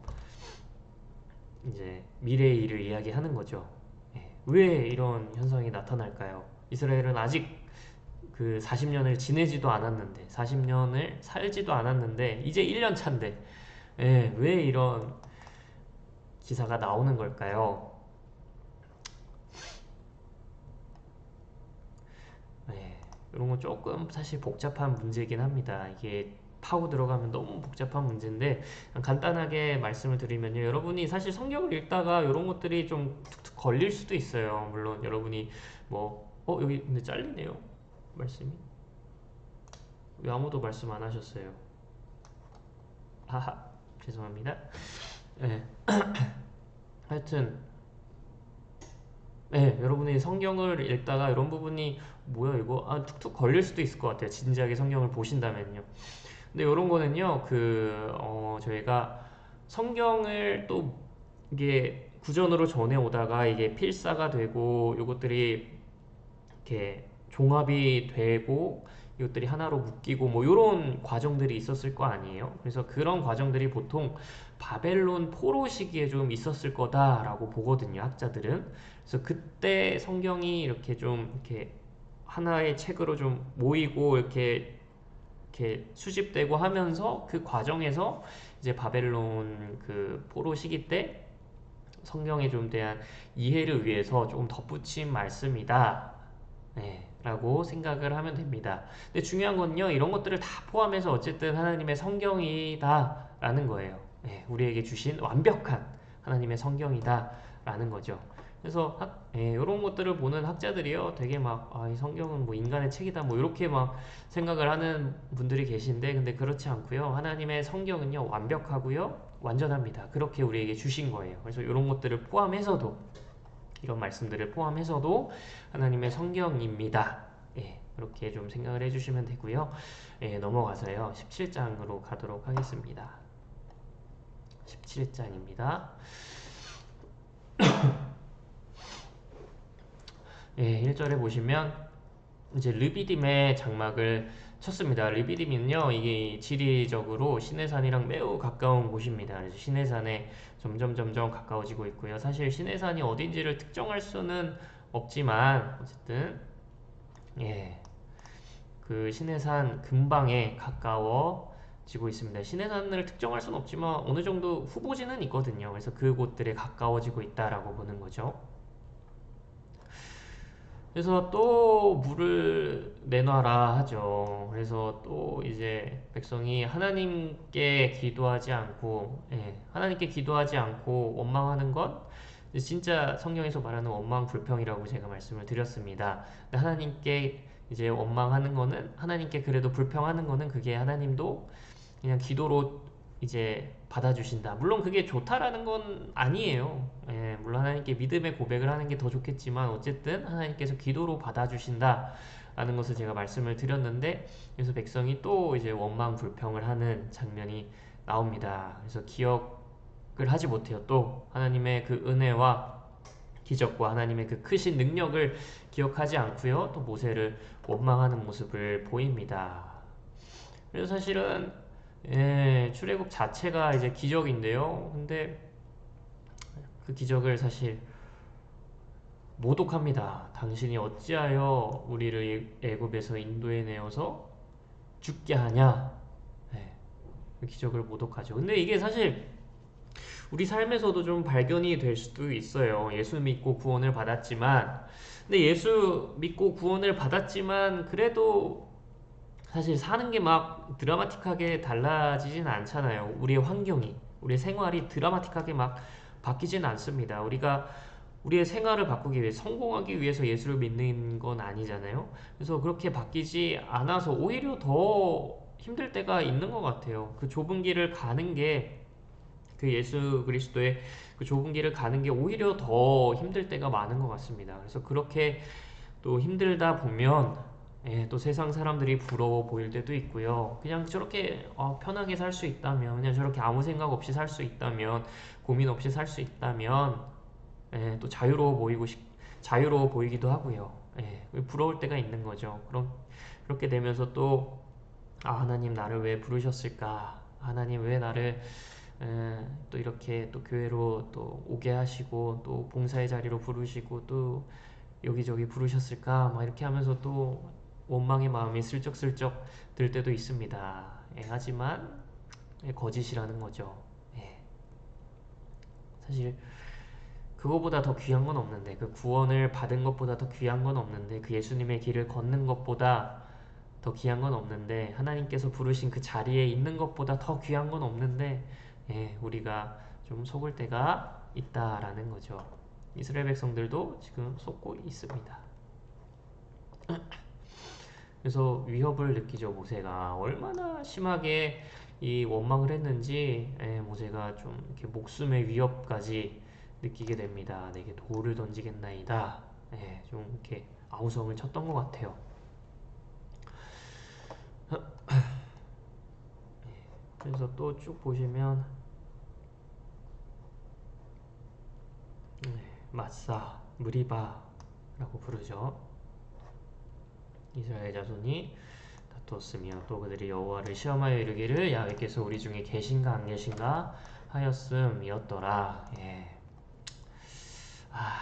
이제 미래의 일을 이야기하는 거죠. 예, 왜 이런 현상이 나타날까요? 이스라엘은 아직 그 40년을 지내지도 않았는데, 40년을 살지도 않았는데, 이제 1년 차인데, 예, 왜 이런 기사가 나오는 걸까요? 예, 이런 건 조금 사실 복잡한 문제이긴 합니다. 이게 파고 들어가면 너무 복잡한 문제인데 간단하게 말씀을 드리면요. 여러분이 사실 성경을 읽다가 이런 것들이 좀 툭툭 걸릴 수도 있어요. 물론 여러분이 뭐 여기 근데 잘리네요. 말씀이 왜 아무도 말씀 안 하셨어요? 하하 죄송합니다. 예, 하여튼 여러분이 성경을 읽다가 이런 부분이 뭐야 이거 툭툭 걸릴 수도 있을 것 같아요. 진지하게 성경을 보신다면요. 근데 이런 거는요, 저희가 성경을 또 이게 구전으로 전해 오다가 이게 필사가 되고 이것들이 이렇게 종합이 되고 이것들이 하나로 묶이고 뭐 이런 과정들이 있었을 거 아니에요. 그래서 그런 과정들이 보통 바벨론 포로 시기에 좀 있었을 거다라고 보거든요, 학자들은. 그래서 그때 성경이 이렇게 좀 이렇게 하나의 책으로 좀 모이고 이렇게 수집되고 하면서 그 과정에서 이제 바벨론 그 포로 시기 때 성경에 좀 대한 이해를 위해서 조금 덧붙인 말씀이다. 네, 라고 생각을 하면 됩니다. 근데 중요한 건요, 이런 것들을 다 포함해서 어쨌든 하나님의 성경이다 라는 거예요. 네, 우리에게 주신 완벽한 하나님의 성경이다 라는 거죠. 그래서 이런 것들을 보는 학자들이요, 되게 막, 이 성경은 뭐 인간의 책이다, 뭐 이렇게 막 생각을 하는 분들이 계신데, 근데 그렇지 않고요. 하나님의 성경은요, 완벽하고요, 완전합니다. 그렇게 우리에게 주신 거예요. 그래서 이런 것들을 포함해서도 이런 말씀들을 포함해서도 하나님의 성경입니다. 예, 이렇게 좀 생각을 해주시면 되고요. 예, 넘어가서요. 17장으로 가도록 하겠습니다. 17장입니다. 예, 1절에 보시면 이제 르비딤의 장막을 쳤습니다. 르비딤은요, 이게 지리적으로 시내산이랑 매우 가까운 곳입니다. 그래서 시내산에 점점 가까워지고 있고요. 사실 시내산이 어딘지를 특정할 수는 없지만 어쨌든 예, 그 시내산 근방에 가까워지고 있습니다. 시내산을 특정할 수는 없지만 어느 정도 후보지는 있거든요. 그래서 그곳들에 가까워지고 있다라고 보는 거죠. 그래서 또 물을 내놔라 하죠. 그래서 또 이제 백성이 하나님께 기도하지 않고, 하나님께 기도하지 않고 원망하는 건 진짜 성경에서 말하는 원망 불평이라고 제가 말씀을 드렸습니다. 하나님께 이제 원망하는 거는 하나님께 그래도 불평하는 거는 그게 하나님도 그냥 기도로 이제 받아주신다. 물론 그게 좋다라는 건 아니에요. 물론 하나님께 믿음의 고백을 하는 게 더 좋겠지만 어쨌든 하나님께서 기도로 받아주신다. 라는 것을 제가 말씀을 드렸는데 그래서 백성이 또 이제 원망 불평을 하는 장면이 나옵니다. 그래서 기억을 하지 못해요. 또 하나님의 그 은혜와 기적과 하나님의 그 크신 능력을 기억하지 않고요. 또 모세를 원망하는 모습을 보입니다. 그래서 사실은 출애굽 자체가 이제 기적인데요. 근데 그 기적을 사실 모독합니다. 당신이 어찌하여 우리를 애굽에서 인도해 내어서 죽게 하냐? 그 기적을 모독하죠. 근데 이게 사실 우리 삶에서도 좀 발견이 될 수도 있어요. 예수 믿고 구원을 받았지만, 근데 예수 믿고 구원을 받았지만 그래도 사실 사는 게 막 드라마틱하게 달라지진 않잖아요. 우리의 환경이, 우리의 생활이 드라마틱하게 막 바뀌진 않습니다. 우리가 우리의 생활을 바꾸기 위해 성공하기 위해서 예수를 믿는 건 아니잖아요. 그래서 그렇게 바뀌지 않아서 오히려 더 힘들 때가 있는 것 같아요. 그 좁은 길을 가는 게 그 예수 그리스도의 그 좁은 길을 가는 게 오히려 더 힘들 때가 많은 것 같습니다. 그래서 그렇게 또 힘들다 보면 또 세상 사람들이 부러워 보일 때도 있고요. 그냥 저렇게 편하게 살 수 있다면, 그냥 저렇게 아무 생각 없이 살 수 있다면, 고민 없이 살 수 있다면, 또 자유로워 보이기도 하고요. 부러울 때가 있는 거죠. 그렇게 되면서 또, 하나님 나를 왜 부르셨을까? 하나님 왜 나를 또 이렇게 또 교회로 또 오게 하시고 또 봉사의 자리로 부르시고 또 여기저기 부르셨을까 막 이렇게 하면서 또 원망의 마음이 슬쩍슬쩍 들 때도 있습니다. 하지만 거짓이라는 거죠. 사실 그거보다 더 귀한 건 없는데, 그 구원을 받은 것보다 더 귀한 건 없는데, 그 예수님의 길을 걷는 것보다 더 귀한 건 없는데, 하나님께서 부르신 그 자리에 있는 것보다 더 귀한 건 없는데, 우리가 좀 속을 때가 있다라는 거죠. 이스라엘 백성들도 지금 속고 있습니다. 그래서 위협을 느끼죠. 모세가 얼마나 심하게 이 원망을 했는지, 모세가 좀 이렇게 목숨의 위협까지 느끼게 됩니다. 내게 돌을 던지겠나이다. 좀 이렇게 아우성을 쳤던 것 같아요. 그래서 또 쭉 보시면 마사, 무리바라고 부르죠. 이스라엘 자손이 다투었으며 또 그들이 여호와를 시험하여 이르기를 야훼께서 우리 중에 계신가 안 계신가 하였음이었더라.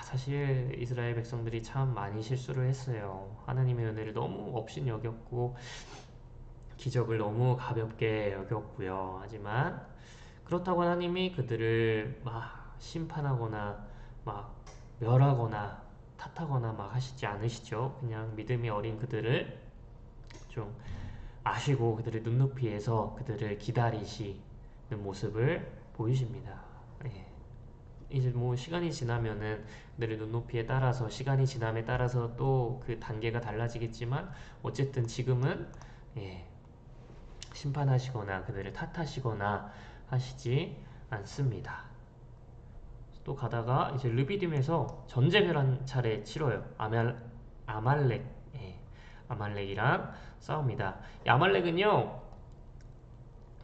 사실 이스라엘 백성들이 참 많이 실수를 했어요. 하나님의 은혜를 너무 없인 여겼고 기적을 너무 가볍게 여겼고요. 하지만 그렇다고 하나님이 그들을 막 심판하거나 막 멸하거나 탓하거나 막 하시지 않으시죠. 그냥 믿음이 어린 그들을 좀 아시고 그들의 눈높이에서 그들을 기다리시는 모습을 보이십니다. 이제 뭐 시간이 지나면은 그들의 눈높이에 따라서 시간이 지남에 따라서 또 그 단계가 달라지겠지만 어쨌든 지금은 심판하시거나 그들을 탓하시거나 하시지 않습니다. 또 가다가 이제 르비딤에서 전쟁을 한 차례 치러요. 아말렉, 아말렉이랑 싸웁니다. 이 아말렉은요,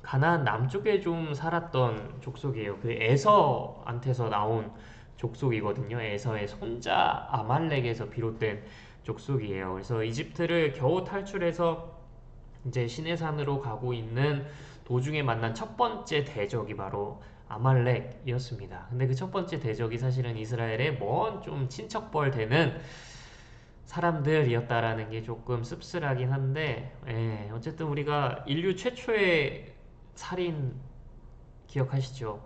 가나안 남쪽에 좀 살았던 족속이에요. 그 에서한테서 나온 족속이거든요. 에서의 손자 아말렉에서 비롯된 족속이에요. 그래서 이집트를 겨우 탈출해서 이제 시내산으로 가고 있는 도중에 만난 첫 번째 대적이 바로 아말렉이었습니다. 근데 그 첫 번째 대적이 사실은 이스라엘의 먼 좀 친척벌 되는 사람들이었다라는 게 조금 씁쓸하긴 한데, 어쨌든 우리가 인류 최초의 살인 기억하시죠?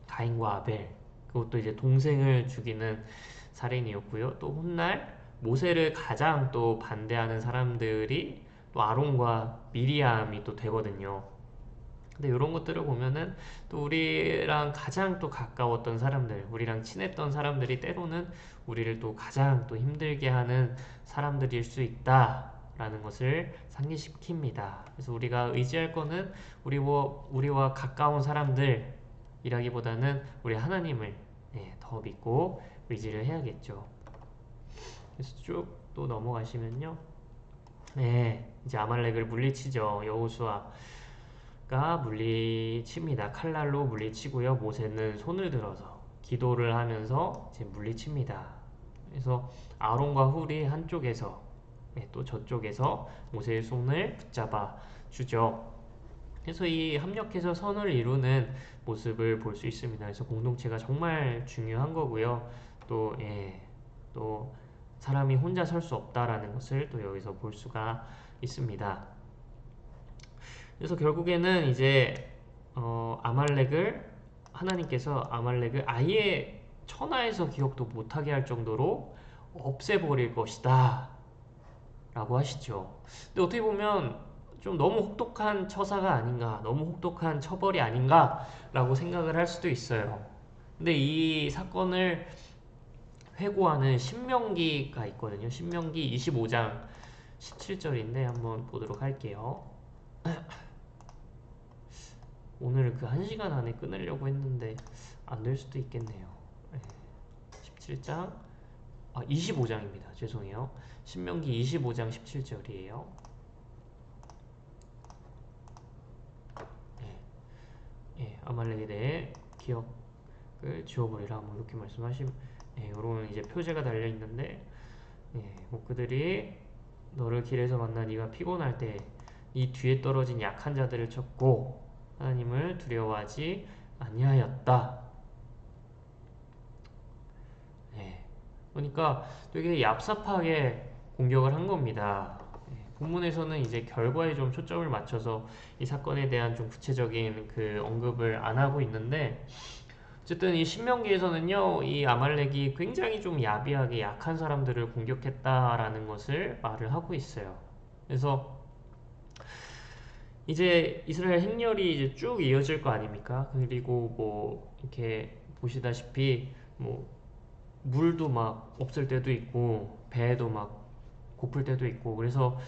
가인과 아벨. 그것도 이제 동생을 죽이는 살인이었고요. 또 훗날 모세를 가장 또 반대하는 사람들이 또 아론과 미리암이 또 되거든요. 근데 이런 것들을 보면은 또 우리랑 가장 또 가까웠던 사람들, 우리랑 친했던 사람들이 때로는 우리를 또 가장 또 힘들게 하는 사람들일 수 있다라는 것을 상기시킵니다. 그래서 우리가 의지할 거는 우리와 가까운 사람들이라기보다는 우리 하나님을 더 믿고 의지를 해야겠죠. 그래서 쭉 또 넘어가시면요. 이제 아말렉을 물리치죠. 여호수아가 물리칩니다. 칼날로 물리치고요. 모세는 손을 들어서 기도를 하면서 이제 물리칩니다. 그래서 아론과 훌이 한쪽에서 또 저쪽에서 모세의 손을 붙잡아 주죠. 그래서 이 합력해서 선을 이루는 모습을 볼 수 있습니다. 그래서 공동체가 정말 중요한 거고요. 또 사람이 혼자 설 수 없다라는 것을 또 여기서 볼 수가 있습니다. 그래서 결국에는 이제 하나님께서 아말렉을 아예 천하에서 기억도 못하게 할 정도로 없애버릴 것이다 라고 하시죠. 근데 어떻게 보면 좀 너무 혹독한 처사가 아닌가, 너무 혹독한 처벌이 아닌가 라고 생각을 할 수도 있어요. 근데 이 사건을 회고하는 신명기가 있거든요. 신명기 25장 17절인데 한번 보도록 할게요. 오늘 그 1시간 안에 끊으려고 했는데 안 될 수도 있겠네요. 17장 25장입니다. 죄송해요. 신명기 25장 17절이에요. 아말렉에 대해 기억을 지워버리라 뭐 이렇게 말씀하시면 요런 이제 표제가 달려 있는데 뭐 그들이 너를 길에서 만나 네가 피곤할 때 네 뒤에 떨어진 약한 자들을 쳤고 하나님을 두려워하지 아니하였다. 예. 그러니까 되게 얍삽하게 공격을 한 겁니다. 예. 본문에서는 이제 결과에 좀 초점을 맞춰서 이 사건에 대한 좀 구체적인 그 언급을 안 하고 있는데, 어쨌든 이 신명기에서는요, 이 아말렉이 굉장히 좀 야비하게 약한 사람들을 공격했다라는 것을 말을 하고 있어요. 그래서 이제 이스라엘 행렬이 이제 쭉 이어질 거 아닙니까? 그리고 뭐 이렇게 보시다시피 뭐 물도 막 없을 때도 있고 배도 막 고플 때도 있고, 그래서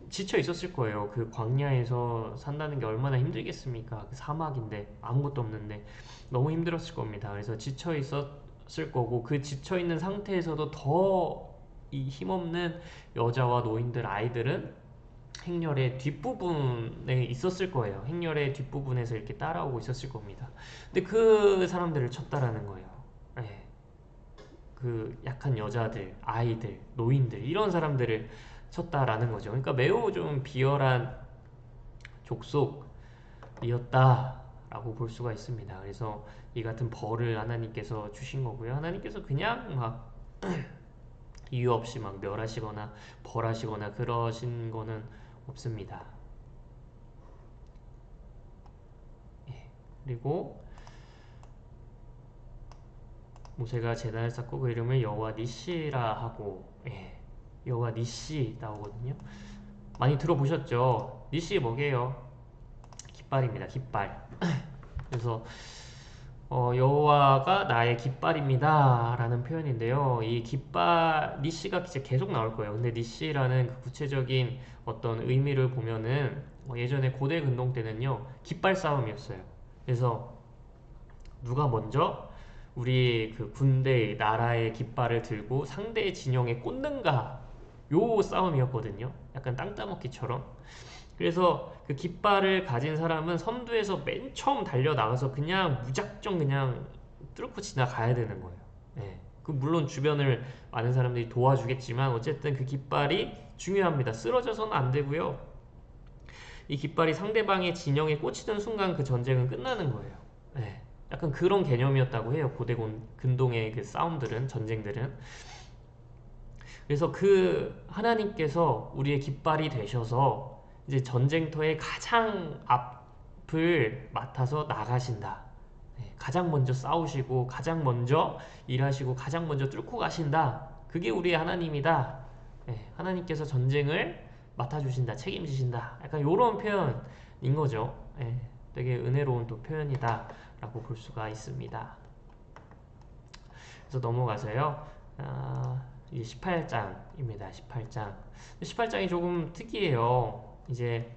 지쳐 있었을 거예요. 그 광야에서 산다는 게 얼마나 힘들겠습니까? 그 사막인데 아무것도 없는데 너무 힘들었을 겁니다. 그래서 지쳐 있었을 거고, 그 지쳐 있는 상태에서도 더 이 힘없는 여자와 노인들, 아이들은 행렬의 뒷부분에 있었을 거예요. 행렬의 뒷부분에서 이렇게 따라오고 있었을 겁니다. 근데 그 사람들을 쳤다라는 거예요. 예. 그 약한 여자들, 아이들, 노인들, 이런 사람들을 쳤다라는 거죠. 그러니까 매우 좀 비열한 족속이었다라고 볼 수가 있습니다. 그래서 이 같은 벌을 하나님께서 주신 거고요. 하나님께서 그냥 막 이유 없이 막 멸하시거나 벌하시거나 그러신 거는 없습니다. 예. 그리고 모세가 제단을 쌓고 그 이름을 여호와 니시라 하고, 예. 여호와 니시 나오거든요. 많이 들어보셨죠? 니시 뭐게요? 깃발입니다. 깃발. 그래서 여호와가 나의 깃발입니다 라는 표현인데요. 이 깃발, 니시가 이제 계속 나올 거예요. 근데 니시라는 그 구체적인 어떤 의미를 보면은 예전에 고대 근동 때는요, 깃발 싸움이었어요. 그래서 누가 먼저 우리 그 군대의 나라의 깃발을 들고 상대의 진영에 꽂는가, 요 싸움이었거든요. 약간 땅 따먹기처럼. 그래서 그 깃발을 가진 사람은 선두에서 맨 처음 달려 나가서 그냥 무작정 그냥 뚫고 지나가야 되는 거예요. 예. 그 물론 주변을 많은 사람들이 도와주겠지만 어쨌든 그 깃발이 중요합니다. 쓰러져서는 안 되고요. 이 깃발이 상대방의 진영에 꽂히는 순간 그 전쟁은 끝나는 거예요. 예. 약간 그런 개념이었다고 해요. 고대 근동의 그 싸움들은, 전쟁들은. 그래서 그 하나님께서 우리의 깃발이 되셔서 이제 전쟁터의 가장 앞을 맡아서 나가신다. 네, 가장 먼저 싸우시고 가장 먼저 일하시고 가장 먼저 뚫고 가신다. 그게 우리의 하나님이다. 네, 하나님께서 전쟁을 맡아주신다, 책임지신다. 약간 이런 표현인 거죠. 네, 되게 은혜로운 또 표현이다라고 볼 수가 있습니다. 그래서 넘어가서요. 이제 18장입니다. 18장. 18장이 조금 특이해요. 이제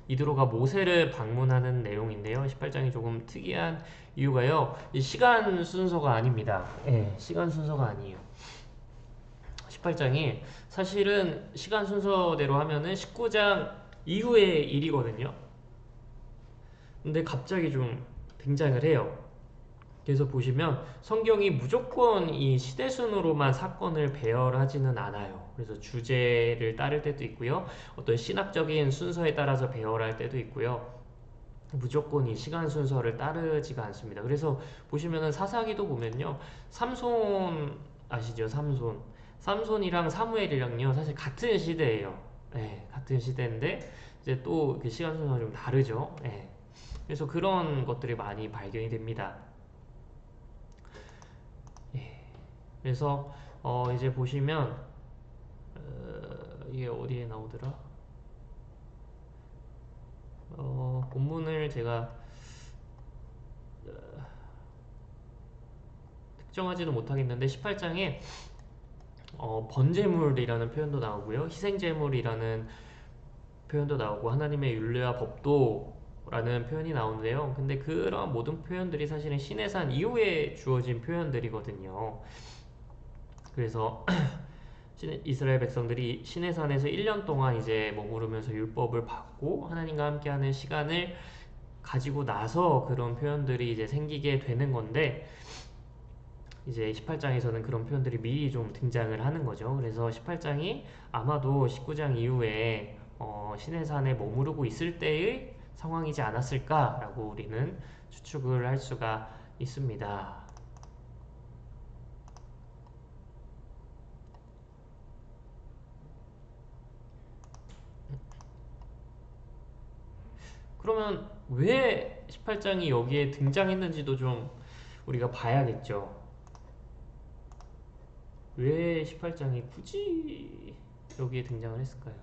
이드로가 모세를 방문하는 내용인데요. 18장이 조금 특이한 이유가요, 이 시간 순서가 아닙니다. 예, 시간 순서가 아니에요. 18장이 사실은 시간 순서대로 하면은 19장 이후의 일이거든요. 근데 갑자기 좀 등장을 해요. 그래서 보시면 성경이 무조건 이 시대순으로만 사건을 배열하지는 않아요. 그래서 주제를 따를 때도 있고요. 어떤 신학적인 순서에 따라서 배열할 때도 있고요. 무조건 이 시간 순서를 따르지가 않습니다. 그래서 보시면은 사사기도 보면요, 삼손 아시죠? 삼손이랑 사무엘이랑요 사실 같은 시대예요. 네, 같은 시대인데 이제 또 그 시간 순서가 좀 다르죠. 네. 그래서 그런 것들이 많이 발견이 됩니다. 그래서 이제 보시면 이게 어디에 나오더라? 본문을 제가 특정하지는 못하겠는데 18장에 번제물이라는 표현도 나오고요, 희생제물이라는 표현도 나오고 하나님의 율례와 법도라는 표현이 나오는데요. 근데 그런 모든 표현들이 사실은 시내산 이후에 주어진 표현들이거든요. 그래서 이스라엘 백성들이 시내산에서 1년 동안 이제 머무르면서 율법을 받고 하나님과 함께하는 시간을 가지고 나서 그런 표현들이 이제 생기게 되는 건데, 이제 18장에서는 그런 표현들이 미리 좀 등장을 하는 거죠. 그래서 18장이 아마도 19장 이후에 시내산에 머무르고 있을 때의 상황이지 않았을까라고 우리는 추측을 할 수가 있습니다. 그러면 왜 18장이 여기에 등장했는지도 좀 우리가 봐야겠죠. 왜 18장이 굳이 여기에 등장을 했을까요?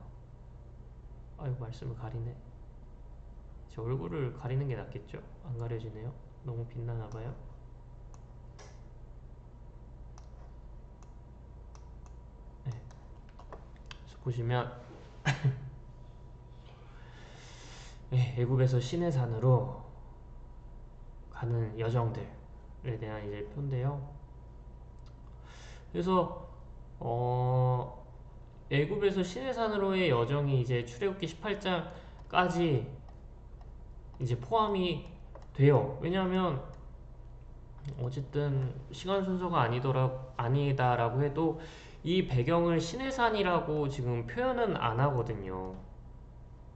아이고, 말씀을 가리네. 제 얼굴을 가리는 게 낫겠죠? 안 가려지네요. 너무 빛나나봐요. 네. 그래서 보시면 네, 애굽에서 시내산으로 가는 여정들에 대한 이제 표인데요. 그래서 애굽에서 시내산으로의 여정이 이제 출애굽기 18장까지 이제 포함이 돼요. 왜냐하면 어쨌든 시간 순서가 아니다라고 해도 이 배경을 시내산이라고 지금 표현은 안 하거든요.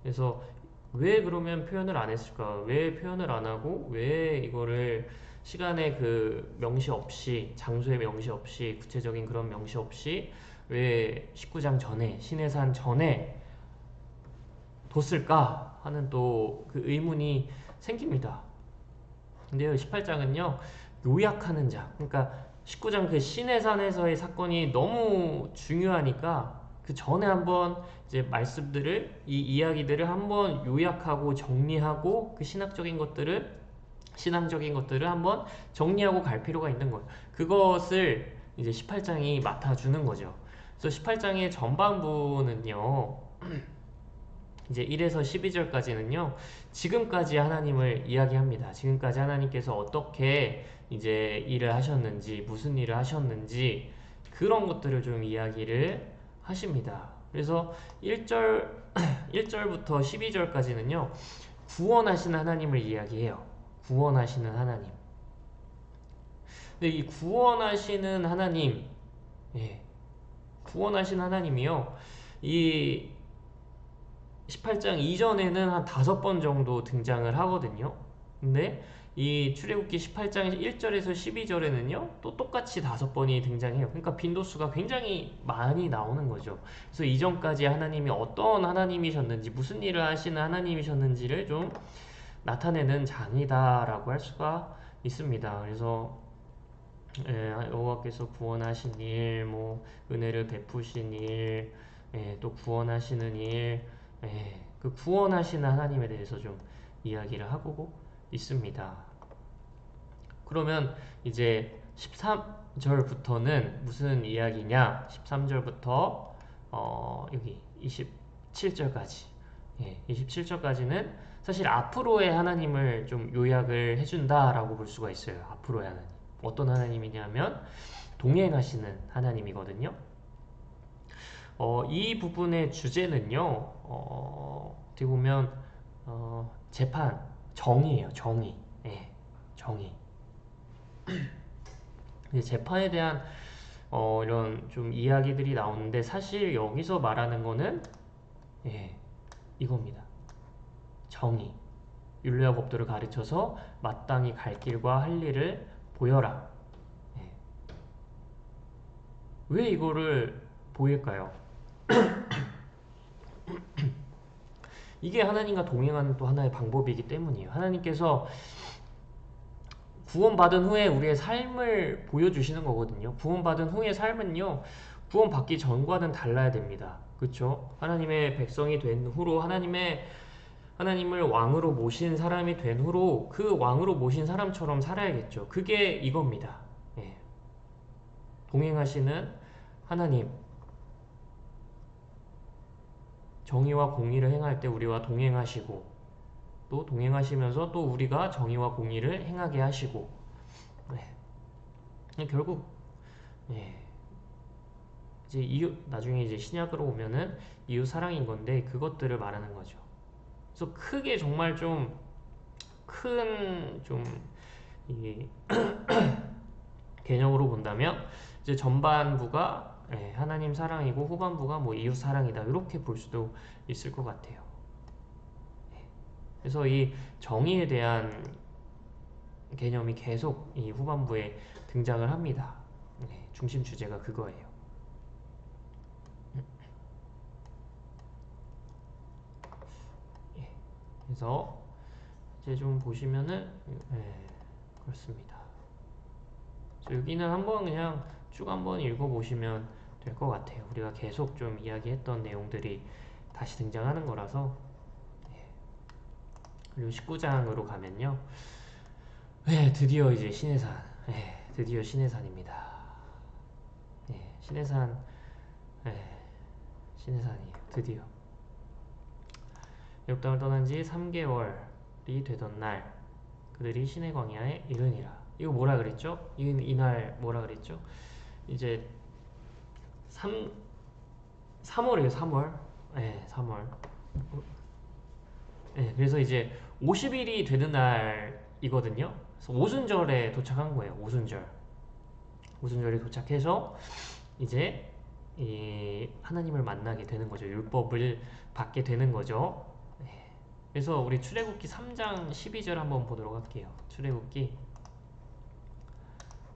그래서 왜 그러면 표현을 안 했을까? 왜 표현을 안 하고 왜 이거를 시간의 그 명시 없이, 장소의 명시 없이, 구체적인 그런 명시 없이 왜 19장 전에, 시내산 전에 뒀을까 하는 또 그 의문이 생깁니다. 근데요, 18장은요 요약하는 장, 그러니까 19장 그 시내산에서의 사건이 너무 중요하니까 그 전에 한번 이제 말씀들을, 이 이야기들을 한번 요약하고 정리하고 그 신앙적인 것들을 한번 정리하고 갈 필요가 있는 거예요. 그것을 이제 18장이 맡아주는 거죠. 그래서 18장의 전반부는요, 이제 1에서 12절까지는요, 지금까지 하나님을 이야기합니다. 지금까지 하나님께서 어떻게 이제 일을 하셨는지, 무슨 일을 하셨는지, 그런 것들을 좀 이야기를 하십니다. 그래서 1절, 1절부터 12절까지는요, 구원하시는 하나님을 이야기해요. 구원하시는 하나님. 근데 이 구원하시는 하나님, 예, 구원하신 하나님이요, 이 18장 이전에는 한 5번 정도 등장을 하거든요. 근데 이 출애굽기 18장 1절에서 12절에는요 또 똑같이 5번이 등장해요. 그러니까 빈도수가 굉장히 많이 나오는 거죠. 그래서 이전까지 하나님이 어떤 하나님이셨는지, 무슨 일을 하시는 하나님이셨는지를 좀 나타내는 장이다라고 할 수가 있습니다. 그래서 여호와께서 구원하신 일, 뭐 은혜를 베푸신 일, 또 구원하시는 일, 그 구원하시는 하나님에 대해서 좀 이야기를 하고 있습니다. 그러면 이제 13절부터는 무슨 이야기냐? 13절부터 여기 27절까지, 27절까지는 사실 앞으로의 하나님을 좀 요약을 해준다라고 볼 수가 있어요. 앞으로의 하나님. 어떤 하나님이냐면 동행하시는 하나님이거든요. 이 부분의 주제는요, 어떻게 보면 재판, 정의예요. 정의. 예, 정의. 이제 재판에 대한 이런 좀 이야기들이 나오는데, 사실 여기서 말하는 거는 이겁니다. 정의. 율례와 법도를 가르쳐서 마땅히 갈 길과 할 일을 보여라. 왜 이거를 보일까요? 이게 하나님과 동행하는 또 하나의 방법이기 때문이에요. 하나님께서 구원받은 후에 우리의 삶을 보여주시는 거거든요. 구원받은 후의 삶은요, 구원받기 전과는 달라야 됩니다. 그렇죠? 하나님의 백성이 된 후로, 하나님을 왕으로 모신 사람이 된 후로 그 왕으로 모신 사람처럼 살아야겠죠. 그게 이겁니다. 동행하시는 하나님, 정의와 공의를 행할 때 우리와 동행하시고, 또 동행하시면서 또 우리가 정의와 공의를 행하게 하시고, 결국 이제 나중에 이제 신약으로 오면은 이웃 사랑인 건데, 그것들을 말하는 거죠. 그래서 크게 정말 좀 큰 개념으로 본다면 이제 전반부가 하나님 사랑이고 후반부가 뭐 이웃 사랑이다, 이렇게 볼 수도 있을 것 같아요. 그래서 이 정의에 대한 개념이 계속 이 후반부에 등장을 합니다. 네, 중심 주제가 그거예요. 예, 그래서 이제 좀 보시면은 그렇습니다. 그래서 여기는 한번 그냥 쭉 한번 읽어보시면 될 것 같아요. 우리가 계속 좀 이야기했던 내용들이 다시 등장하는 거라서. 그리고 19장으로 가면요. 드디어 이제 신해산. 드디어 신해산입니다. 신해산, 신해산이에요. 드디어. 애굽 땅을 떠난 지 3개월이 되던 날, 그들이 시내 광야에 이르니라. 이거 뭐라 그랬죠? 이날 뭐라 그랬죠? 이제 3월이에요, 3월. 3월. 그래서 이제 50일이 되는 날이거든요. 그래서 오순절에 도착한 거예요. 오순절에 도착해서 이제 이 하나님을 만나게 되는 거죠. 율법을 받게 되는 거죠. 그래서 우리 출애굽기 3장 12절 한번 보도록 할게요. 출애굽기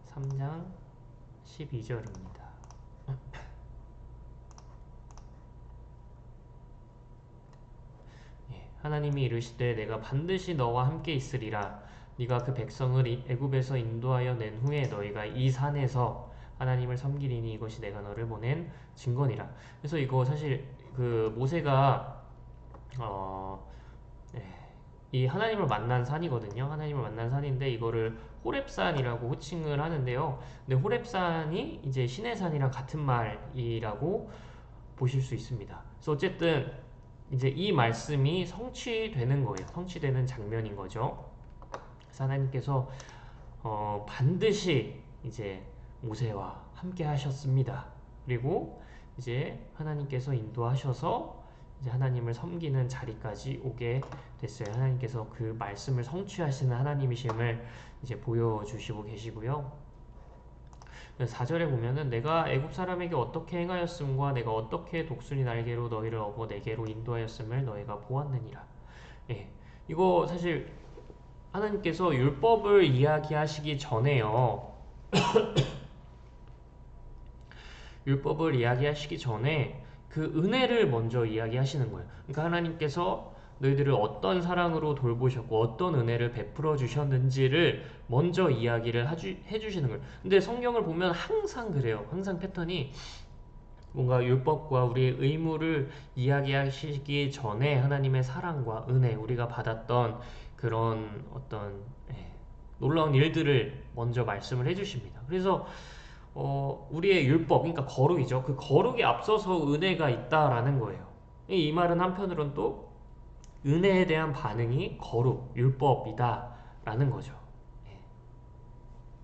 3장 12절입니다. 하나님이 이르시되 내가 반드시 너와 함께 있으리라. 네가 그 백성을 애굽에서 인도하여 낸 후에 너희가 이 산에서 하나님을 섬기리니 이것이 내가 너를 보낸 증거니라. 그래서 이거 사실 그 모세가 어, 이 하나님을 만난 산이거든요. 하나님을 만난 산인데 이거를 호렙산이라고 호칭을 하는데요. 근데 호렙산이 이제 시내산이랑 같은 말이라고 보실 수 있습니다. 그래서 어쨌든 이제 이 말씀이 성취되는 거예요. 성취되는 장면인 거죠. 그래서 하나님께서 반드시 이제 모세와 함께 하셨습니다. 그리고 이제 하나님께서 인도하셔서 이제 하나님을 섬기는 자리까지 오게 됐어요. 하나님께서 그 말씀을 성취하시는 하나님이심을 이제 보여주시고 계시고요. 4절에 보면은 내가 애굽 사람에게 어떻게 행하였음과 내가 어떻게 독수리 날개로 너희를 업어 내게로 인도하였음을 너희가 보았느니라. 이거 사실 하나님께서 율법을 이야기하시기 전에요. 율법을 이야기하시기 전에 그 은혜를 먼저 이야기하시는 거예요. 그러니까 하나님께서 너희들을 어떤 사랑으로 돌보셨고 어떤 은혜를 베풀어 주셨는지를 먼저 이야기를 해주시는 거예요. 근데 성경을 보면 항상 그래요. 항상 패턴이 뭔가 율법과 우리의 의무를 이야기하시기 전에 하나님의 사랑과 은혜, 우리가 받았던 그런 어떤 놀라운 일들을 먼저 말씀을 해주십니다. 그래서 우리의 율법, 그러니까 거룩이죠. 그 거룩에 앞서서 은혜가 있다라는 거예요. 이 말은 한편으로는 또 은혜에 대한 반응이 거룩, 율법이다라는 거죠.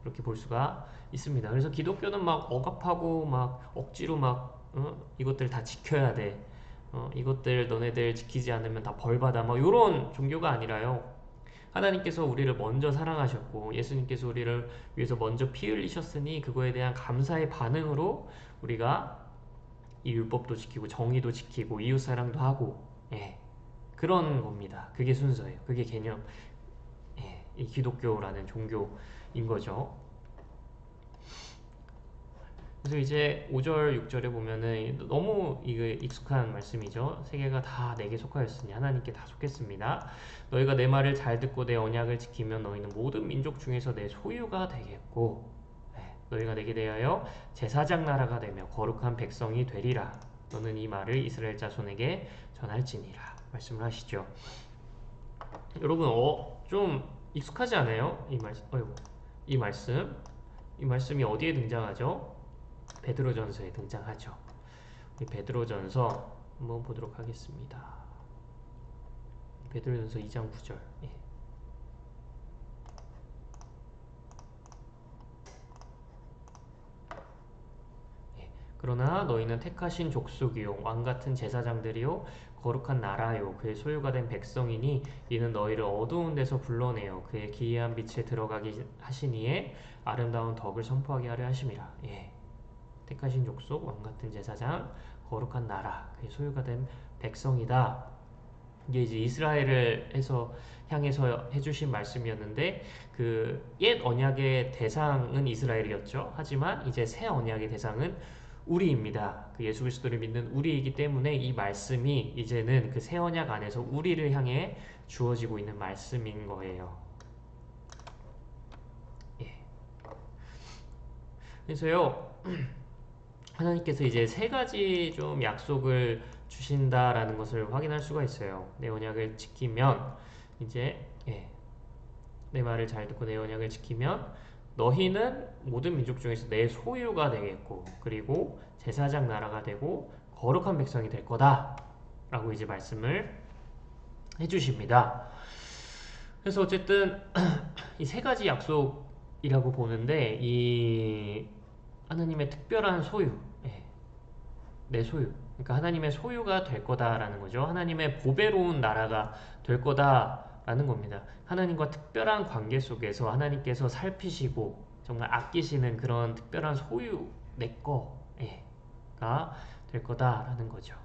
그렇게 볼 수가 있습니다. 그래서 기독교는 막 억압하고 막 억지로 막 이것들 다 지켜야 돼. 이것들 너네들 지키지 않으면 다 벌받아. 막 이런 종교가 아니라요. 하나님께서 우리를 먼저 사랑하셨고 예수님께서 우리를 위해서 먼저 피 흘리셨으니 그거에 대한 감사의 반응으로 우리가 이 율법도 지키고 정의도 지키고 이웃사랑도 하고 그런 겁니다. 그게 순서예요. 그게 개념. 이 기독교라는 종교인 거죠. 그래서 이제 5절, 6절에 보면은 너무 이게 익숙한 말씀이죠. 세계가 다 내게 속하였으니 하나님께 다 속했습니다. 너희가 내 말을 잘 듣고 내 언약을 지키면 너희는 모든 민족 중에서 내 소유가 되겠고 너희가 내게 대하여 제사장 나라가 되며 거룩한 백성이 되리라. 너는 이 말을 이스라엘 자손에게 전할지니라. 말씀을 하시죠. 여러분 좀 익숙하지 않아요? 이 말씀. 이 말씀이 어디에 등장하죠? 베드로전서에 등장하죠. 이 베드로전서 한번 보도록 하겠습니다. 베드로전서 2장 9절. 그러나 너희는 택하신 족속이요 왕같은 제사장들이요 거룩한 나라요 그의 소유가 된 백성이니 이는 너희를 어두운 데서 불러내어 그의 기이한 빛에 들어가게 하시니에 아름다운 덕을 선포하게 하려 하심이라. 택하신 족속 왕같은 제사장 거룩한 나라 그의 소유가 된 백성이다. 이게 이제 이스라엘을 향해서 해주신 말씀이었는데 그 옛 언약의 대상은 이스라엘이었죠. 하지만 이제 새 언약의 대상은 우리입니다. 그 예수 그리스도를 믿는 우리이기 때문에 이 말씀이 이제는 그 새 언약 안에서 우리를 향해 주어지고 있는 말씀인 거예요. 예. 그래서요, 하나님께서 이제 세 가지 좀 약속을 주신다라는 것을 확인할 수가 있어요. 내 언약을 지키면 이제 내 말을 잘 듣고 내 언약을 지키면 너희는 모든 민족 중에서 내 소유가 되겠고 그리고 제사장 나라가 되고 거룩한 백성이 될 거다 라고 이제 말씀을 해주십니다. 그래서 어쨌든 이 세 가지 약속이라고 보는데 이 하나님의 특별한 소유, 내 소유, 그러니까 하나님의 소유가 될 거다라는 거죠. 하나님의 보배로운 나라가 될 거다라는 겁니다. 하나님과 특별한 관계 속에서 하나님께서 살피시고 정말 아끼시는 그런 특별한 소유, 내 거가 될 거다라는 거죠.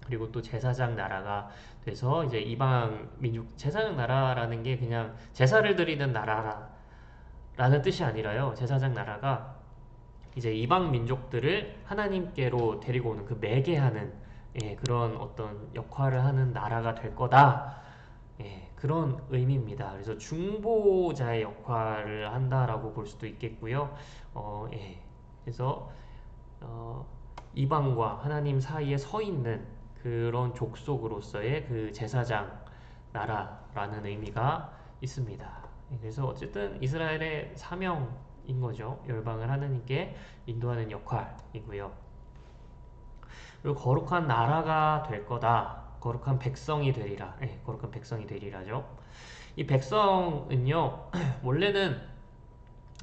그리고 또 제사장 나라가 돼서 이제 이방 민족, 제사장 나라라는 게 그냥 제사를 드리는 나라라는 뜻이 아니라요. 제사장 나라가 이제 이방 민족들을 하나님께로 데리고 오는 그 매개하는 그런 어떤 역할을 하는 나라가 될 거다. 그런 의미입니다. 그래서 중보자의 역할을 한다라고 볼 수도 있겠고요. 그래서 이방과 하나님 사이에 서 있는 그런 족속으로서의 그 제사장 나라라는 의미가 있습니다. 그래서 어쨌든 이스라엘의 사명인 거죠. 열방을 하나님께 인도하는 역할이고요. 그리고 거룩한 나라가 될 거다. 거룩한 백성이 되리라. 거룩한 백성이 되리라죠. 이 백성은요, 원래는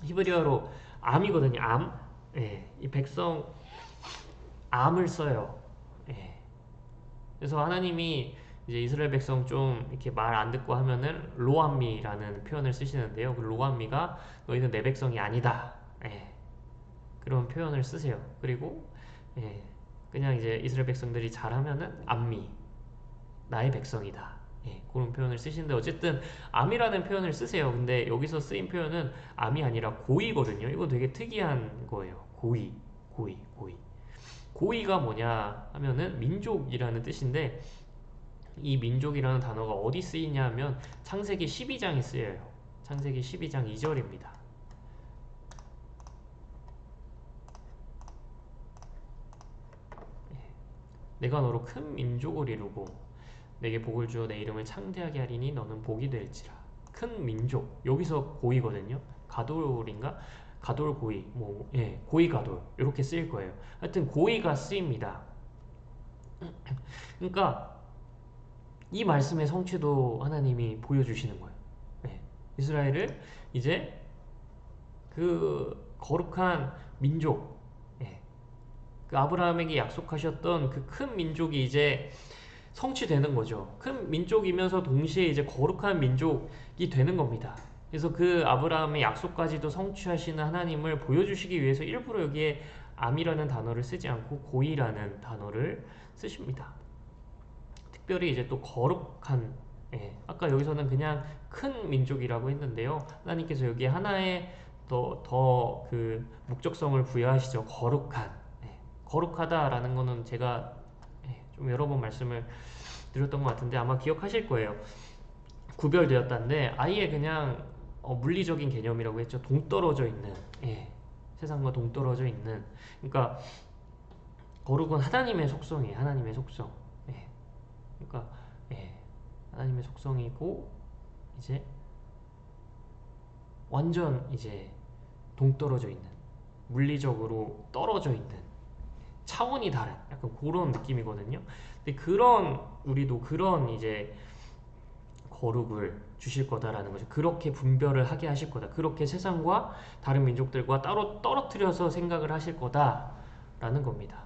히브리어로 암이거든요. 암. 이 백성 암을 써요. 그래서 하나님이 이제 이스라엘 백성 좀 이렇게 말 안 듣고 하면은 로암미라는 표현을 쓰시는데요. 그 로암미가 너희는 내 백성이 아니다. 그런 표현을 쓰세요. 그리고 그냥 이제 이스라엘 백성들이 잘하면은 암미, 나의 백성이다. 그런 표현을 쓰시는데 어쨌든 암이라는 표현을 쓰세요. 근데 여기서 쓰인 표현은 암이 아니라 고이거든요. 이거 되게 특이한 거예요. 고이. 고이가 뭐냐 하면은 민족이라는 뜻인데 이 민족이라는 단어가 어디 쓰이냐 하면 창세기 12장에 쓰여요. 창세기 12장 2절입니다. 내가 너로 큰 민족을 이루고 내게 복을 주어 내 이름을 창대하게 하리니 너는 복이 될지라. 큰 민족, 여기서 고이거든요. 가돌인가? 가돌 고이, 고이 가돌 이렇게 쓰일 거예요. 하여튼 고이가 쓰입니다. 그러니까 이 말씀의 성취도 하나님이 보여주시는 거예요. 이스라엘을 이제 그 거룩한 민족, 그 아브라함에게 약속하셨던 그 큰 민족이 이제 성취되는 거죠. 큰 민족이면서 동시에 이제 거룩한 민족이 되는 겁니다. 그래서 그 아브라함의 약속까지도 성취하시는 하나님을 보여주시기 위해서 일부러 여기에 암이라는 단어를 쓰지 않고 고이라는 단어를 쓰십니다. 특별히 이제 또 거룩한, 아까 여기서는 그냥 큰 민족이라고 했는데요. 하나님께서 여기에 하나의 더 그 목적성을 부여하시죠. 거룩한. 거룩하다라는 거는 제가 좀 여러 번 말씀을 드렸던 것 같은데 아마 기억하실 거예요. 구별되었다는데 아예 그냥 물리적인 개념이라고 했죠. 동떨어져 있는, 세상과 동떨어져 있는. 그러니까 거룩은 하나님의 속성이에요. 하나님의 속성. 그러니까 하나님의 속성이고 이제 완전 이제 동떨어져 있는, 물리적으로 떨어져 있는, 차원이 다른 약간 그런 느낌이거든요. 근데 우리도 그런 이제 거룩을 주실 거다라는 거죠. 그렇게 분별을 하게 하실 거다. 그렇게 세상과 다른 민족들과 따로 떨어뜨려서 생각을 하실 거다라는 겁니다.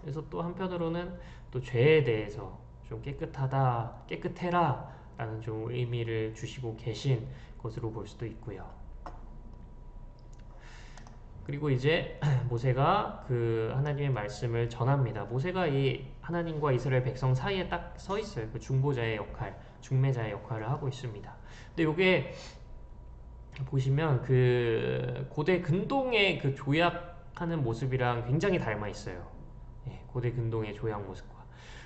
그래서 또 한편으로는 또 죄에 대해서 좀 깨끗해라 라는 좀 의미를 주시고 계신 것으로 볼 수도 있고요. 그리고 이제 모세가 그 하나님의 말씀을 전합니다. 모세가 이 하나님과 이스라엘 백성 사이에 딱 서 있어요. 그 중보자의 역할, 중매자의 역할을 하고 있습니다. 근데 요게 보시면 그 고대 근동의 그 조약하는 모습이랑 굉장히 닮아 있어요. 예, 고대 근동의 조약 모습과.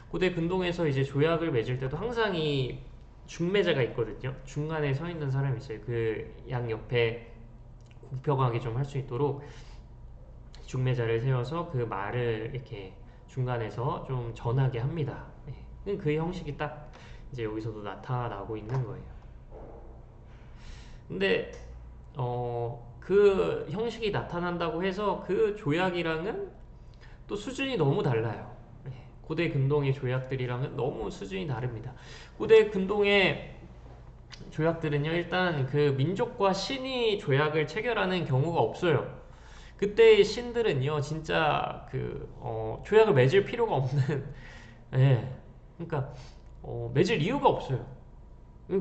고대 근동에서 이제 조약을 맺을 때도 항상 이 중매자가 있거든요. 중간에 서 있는 사람이 있어요. 그 양 옆에 공평하게 좀 할 수 있도록 중매자를 세워서 그 말을 이렇게 중간에서 좀 전하게 합니다. 예. 그 형식이 딱 이제 여기서도 나타나고 있는 거예요. 근데 그 형식이 나타난다고 해서 그 조약이랑은 또 수준이 너무 달라요. 예. 고대 근동의 조약들이랑은 너무 수준이 다릅니다. 고대 근동의 조약들은요, 일단 그 민족과 신이 조약을 체결하는 경우가 없어요. 그때의 신들은요, 진짜 그 조약을 맺을 필요가 없는, 예, 그러니까 맺을 이유가 없어요.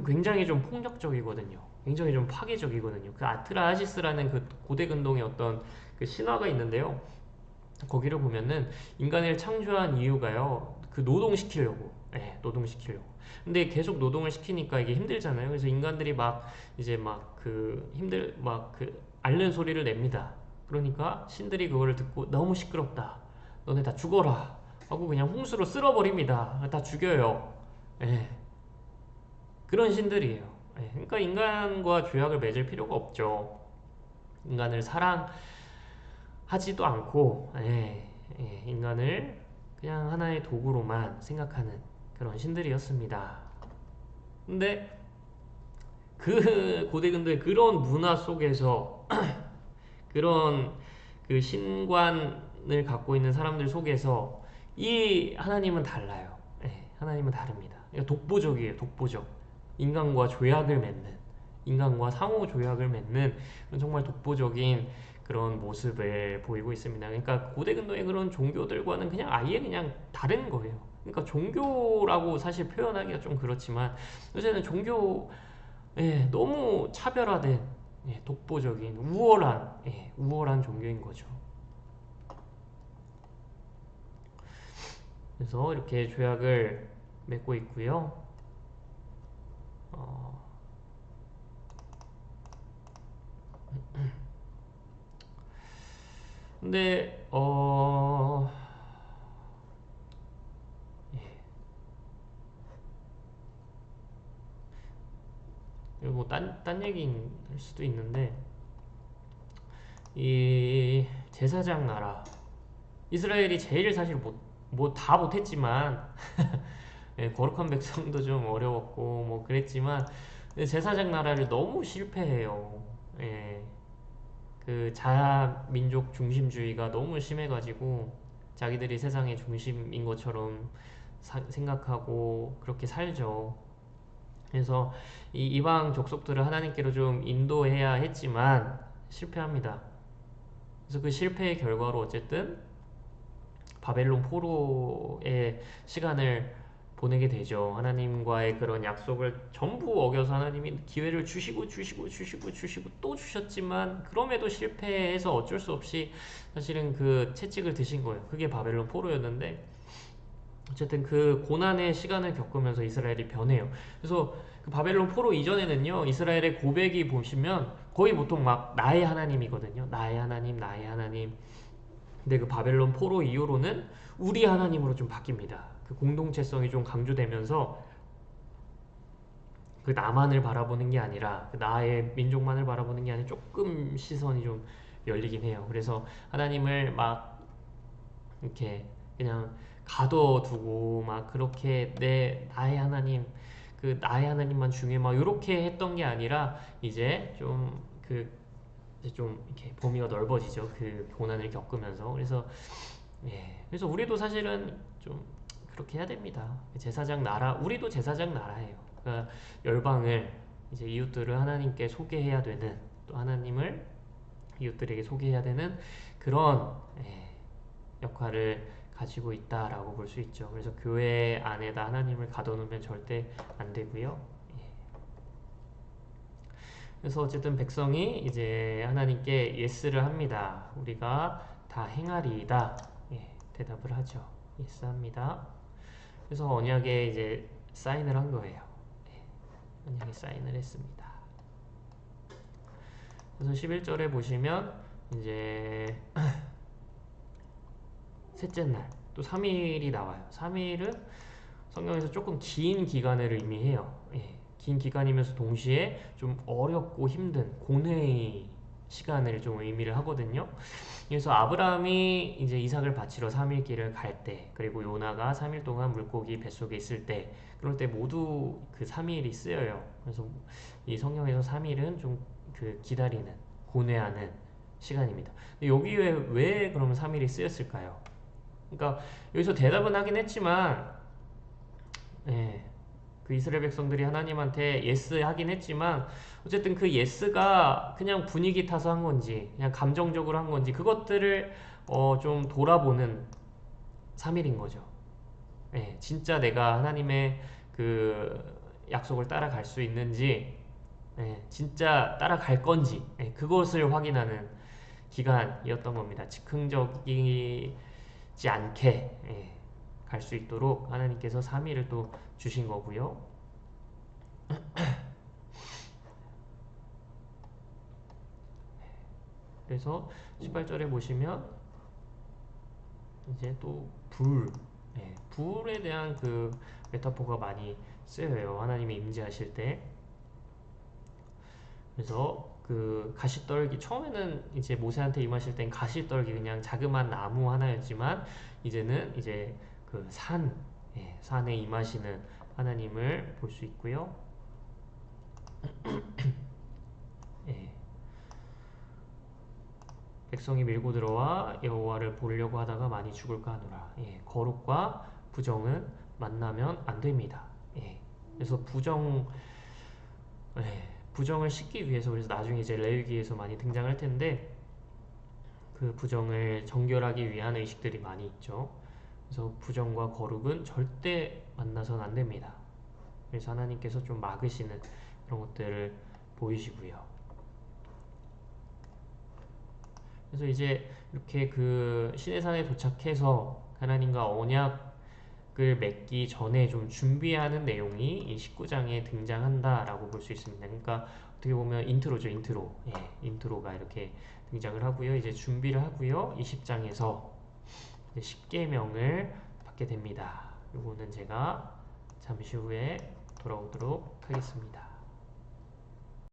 굉장히 좀 폭력적이거든요. 굉장히 좀 파괴적이거든요. 그 아트라하시스라는 그 고대 근동의 어떤 그 신화가 있는데요. 거기를 보면은 인간을 창조한 이유가요, 그 노동시키려고, 예, 노동시키려고. 근데 계속 노동을 시키니까 이게 힘들잖아요. 그래서 인간들이 막 이제 막 그 막 그 앓는 소리를 냅니다. 그러니까 신들이 그거를 듣고 너무 시끄럽다, 너네 다 죽어라 하고 그냥 홍수로 쓸어버립니다. 다 죽여요. 예, 그런 신들이에요. 예, 그러니까 인간과 조약을 맺을 필요가 없죠. 인간을 사랑하지도 않고, 인간을 그냥 하나의 도구로만 생각하는 그런 신들이었습니다. 근데 그 고대 근대의 그런 문화 속에서 그런 그 신관을 갖고 있는 사람들 속에서 이 하나님은 달라요. 하나님은 다릅니다. 독보적이에요. 독보적. 인간과 조약을 맺는, 인간과 상호 조약을 맺는 정말 독보적인 그런 모습을 보이고 있습니다. 그러니까 고대 근동의 그런 종교들과는 그냥 아예 그냥 다른 거예요. 그러니까 종교라고 사실 표현하기가 좀 그렇지만 요새는 종교, 너무 차별화된, 독보적인 우월한, 우월한 종교인 거죠. 그래서 이렇게 조약을 맺고 있고요. 어, 근데 이거 뭐 딴 얘기일 수도 있는데 이 제사장 나라 이스라엘이 제일 사실 뭐 다 못했지만 거룩한 백성도 좀 어려웠고 뭐 그랬지만 제사장 나라를 너무 실패해요. 예, 그 자민족 중심주의가 너무 심해가지고 자기들이 세상의 중심인 것처럼 생각하고 그렇게 살죠. 그래서 이 이방 족속들을 하나님께로 좀 인도해야 했지만 실패합니다. 그래서 그 실패의 결과로 어쨌든 바벨론 포로의 시간을 보내게 되죠. 하나님과의 그런 약속을 전부 어겨서 하나님이 기회를 주시고 또 주셨지만 그럼에도 실패해서 어쩔 수 없이 사실은 그 채찍을 드신 거예요. 그게 바벨론 포로였는데 어쨌든 그 고난의 시간을 겪으면서 이스라엘이 변해요. 그래서 그 바벨론 포로 이전에는요, 이스라엘의 고백이 보시면 거의 보통 막 나의 하나님이거든요. 나의 하나님, 나의 하나님. 근데 그 바벨론 포로 이후로는 우리 하나님으로 좀 바뀝니다. 그 공동체성이 좀 강조되면서 그 나만을 바라보는 게 아니라 그 나의 민족만을 바라보는 게 아니라 조금 시선이 좀 열리긴 해요. 그래서 하나님을 막 이렇게 그냥 가둬두고 막 그렇게 나의 하나님, 그 나의 하나님만 중요해 막 이렇게 했던 게 아니라 이제 좀 이렇게 범위가 넓어지죠. 그 고난을 겪으면서. 그래서 우리도 사실은 좀 그렇게 해야 됩니다. 제사장 나라, 우리도 제사장 나라예요. 그러니까 열방을 이제 이웃들을 하나님께 소개해야 되는, 또 하나님을 이웃들에게 소개해야 되는 그런 역할을 가지고 있다라고 볼 수 있죠. 그래서 교회 안에다 하나님을 가둬놓으면 절대 안 되고요. 그래서 어쨌든 백성이 이제 하나님께 예스를 합니다. 우리가 다 행하리이다. 예, 대답을 하죠. 예스 합니다. 그래서 언약에 이제 사인을 한 거예요. 예, 언약에 사인을 했습니다. 그래서 11절에 보시면 이제 셋째 날, 또 3일이 나와요. 3일은 성경에서 조금 긴 기간을 의미해요. 예, 긴 기간이면서 동시에 좀 어렵고 힘든 고뇌의 시간을 좀 의미를 하거든요. 그래서 아브라함이 이제 이삭을 바치러 3일 길을 갈 때, 그리고 요나가 3일 동안 물고기 뱃속에 있을 때, 그럴 때 모두 그 3일이 쓰여요. 그래서 이 성경에서 3일은 좀 그 기다리는, 고뇌하는 시간입니다. 근데 여기에 왜 그러면 3일이 쓰였을까요? 그러니까 여기서 대답은 하긴 했지만, 예, 그 이스라엘 백성들이 하나님한테 예스 하긴 했지만 어쨌든 그 예스가 그냥 분위기 타서 한 건지 그냥 감정적으로 한 건지 그것들을 좀 돌아보는 3일인 거죠. 예, 진짜 내가 하나님의 그 약속을 따라갈 수 있는지, 예, 진짜 따라갈 건지, 예, 그것을 확인하는 기간이었던 겁니다. 즉흥적이지 않게, 예, 갈 수 있도록 하나님께서 3일을 또 주신 거고요. 그래서 18절에 보시면 이제 또 불, 예, 불에 대한 그 메타포가 많이 쓰여요. 하나님이 임재하실 때. 그래서 그 가시떨기 처음에는 이제 모세한테 임하실 땐 가시떨기 그냥 자그마한 나무 하나였지만 이제는 이제 그 산, 예, 산에 임하시는 하나님을 볼 수 있고요. 예, 백성이 밀고 들어와 여호와를 보려고 하다가 많이 죽을까 하노라. 예, 거룩과 부정은 만나면 안 됩니다. 예, 그래서 부정을 씻기 위해서 그래서 나중에 이제 레위기에서 많이 등장할 텐데 그 부정을 정결하기 위한 의식들이 많이 있죠. 그래서 부정과 거룩은 절대 만나선 안 됩니다. 그래서 하나님께서 좀 막으시는 그런 것들을 보이시고요. 그래서 이제 이렇게 그 시내산에 도착해서 하나님과 언약을 맺기 전에 좀 준비하는 내용이 이 19장에 등장한다라고 볼 수 있습니다. 그러니까 어떻게 보면 인트로죠, 인트로. 예, 인트로가 이렇게 등장을 하고요. 이제 준비를 하고요. 20장에서 10계명을 받게 됩니다. 요거는 제가 잠시 후에 돌아오도록 하겠습니다.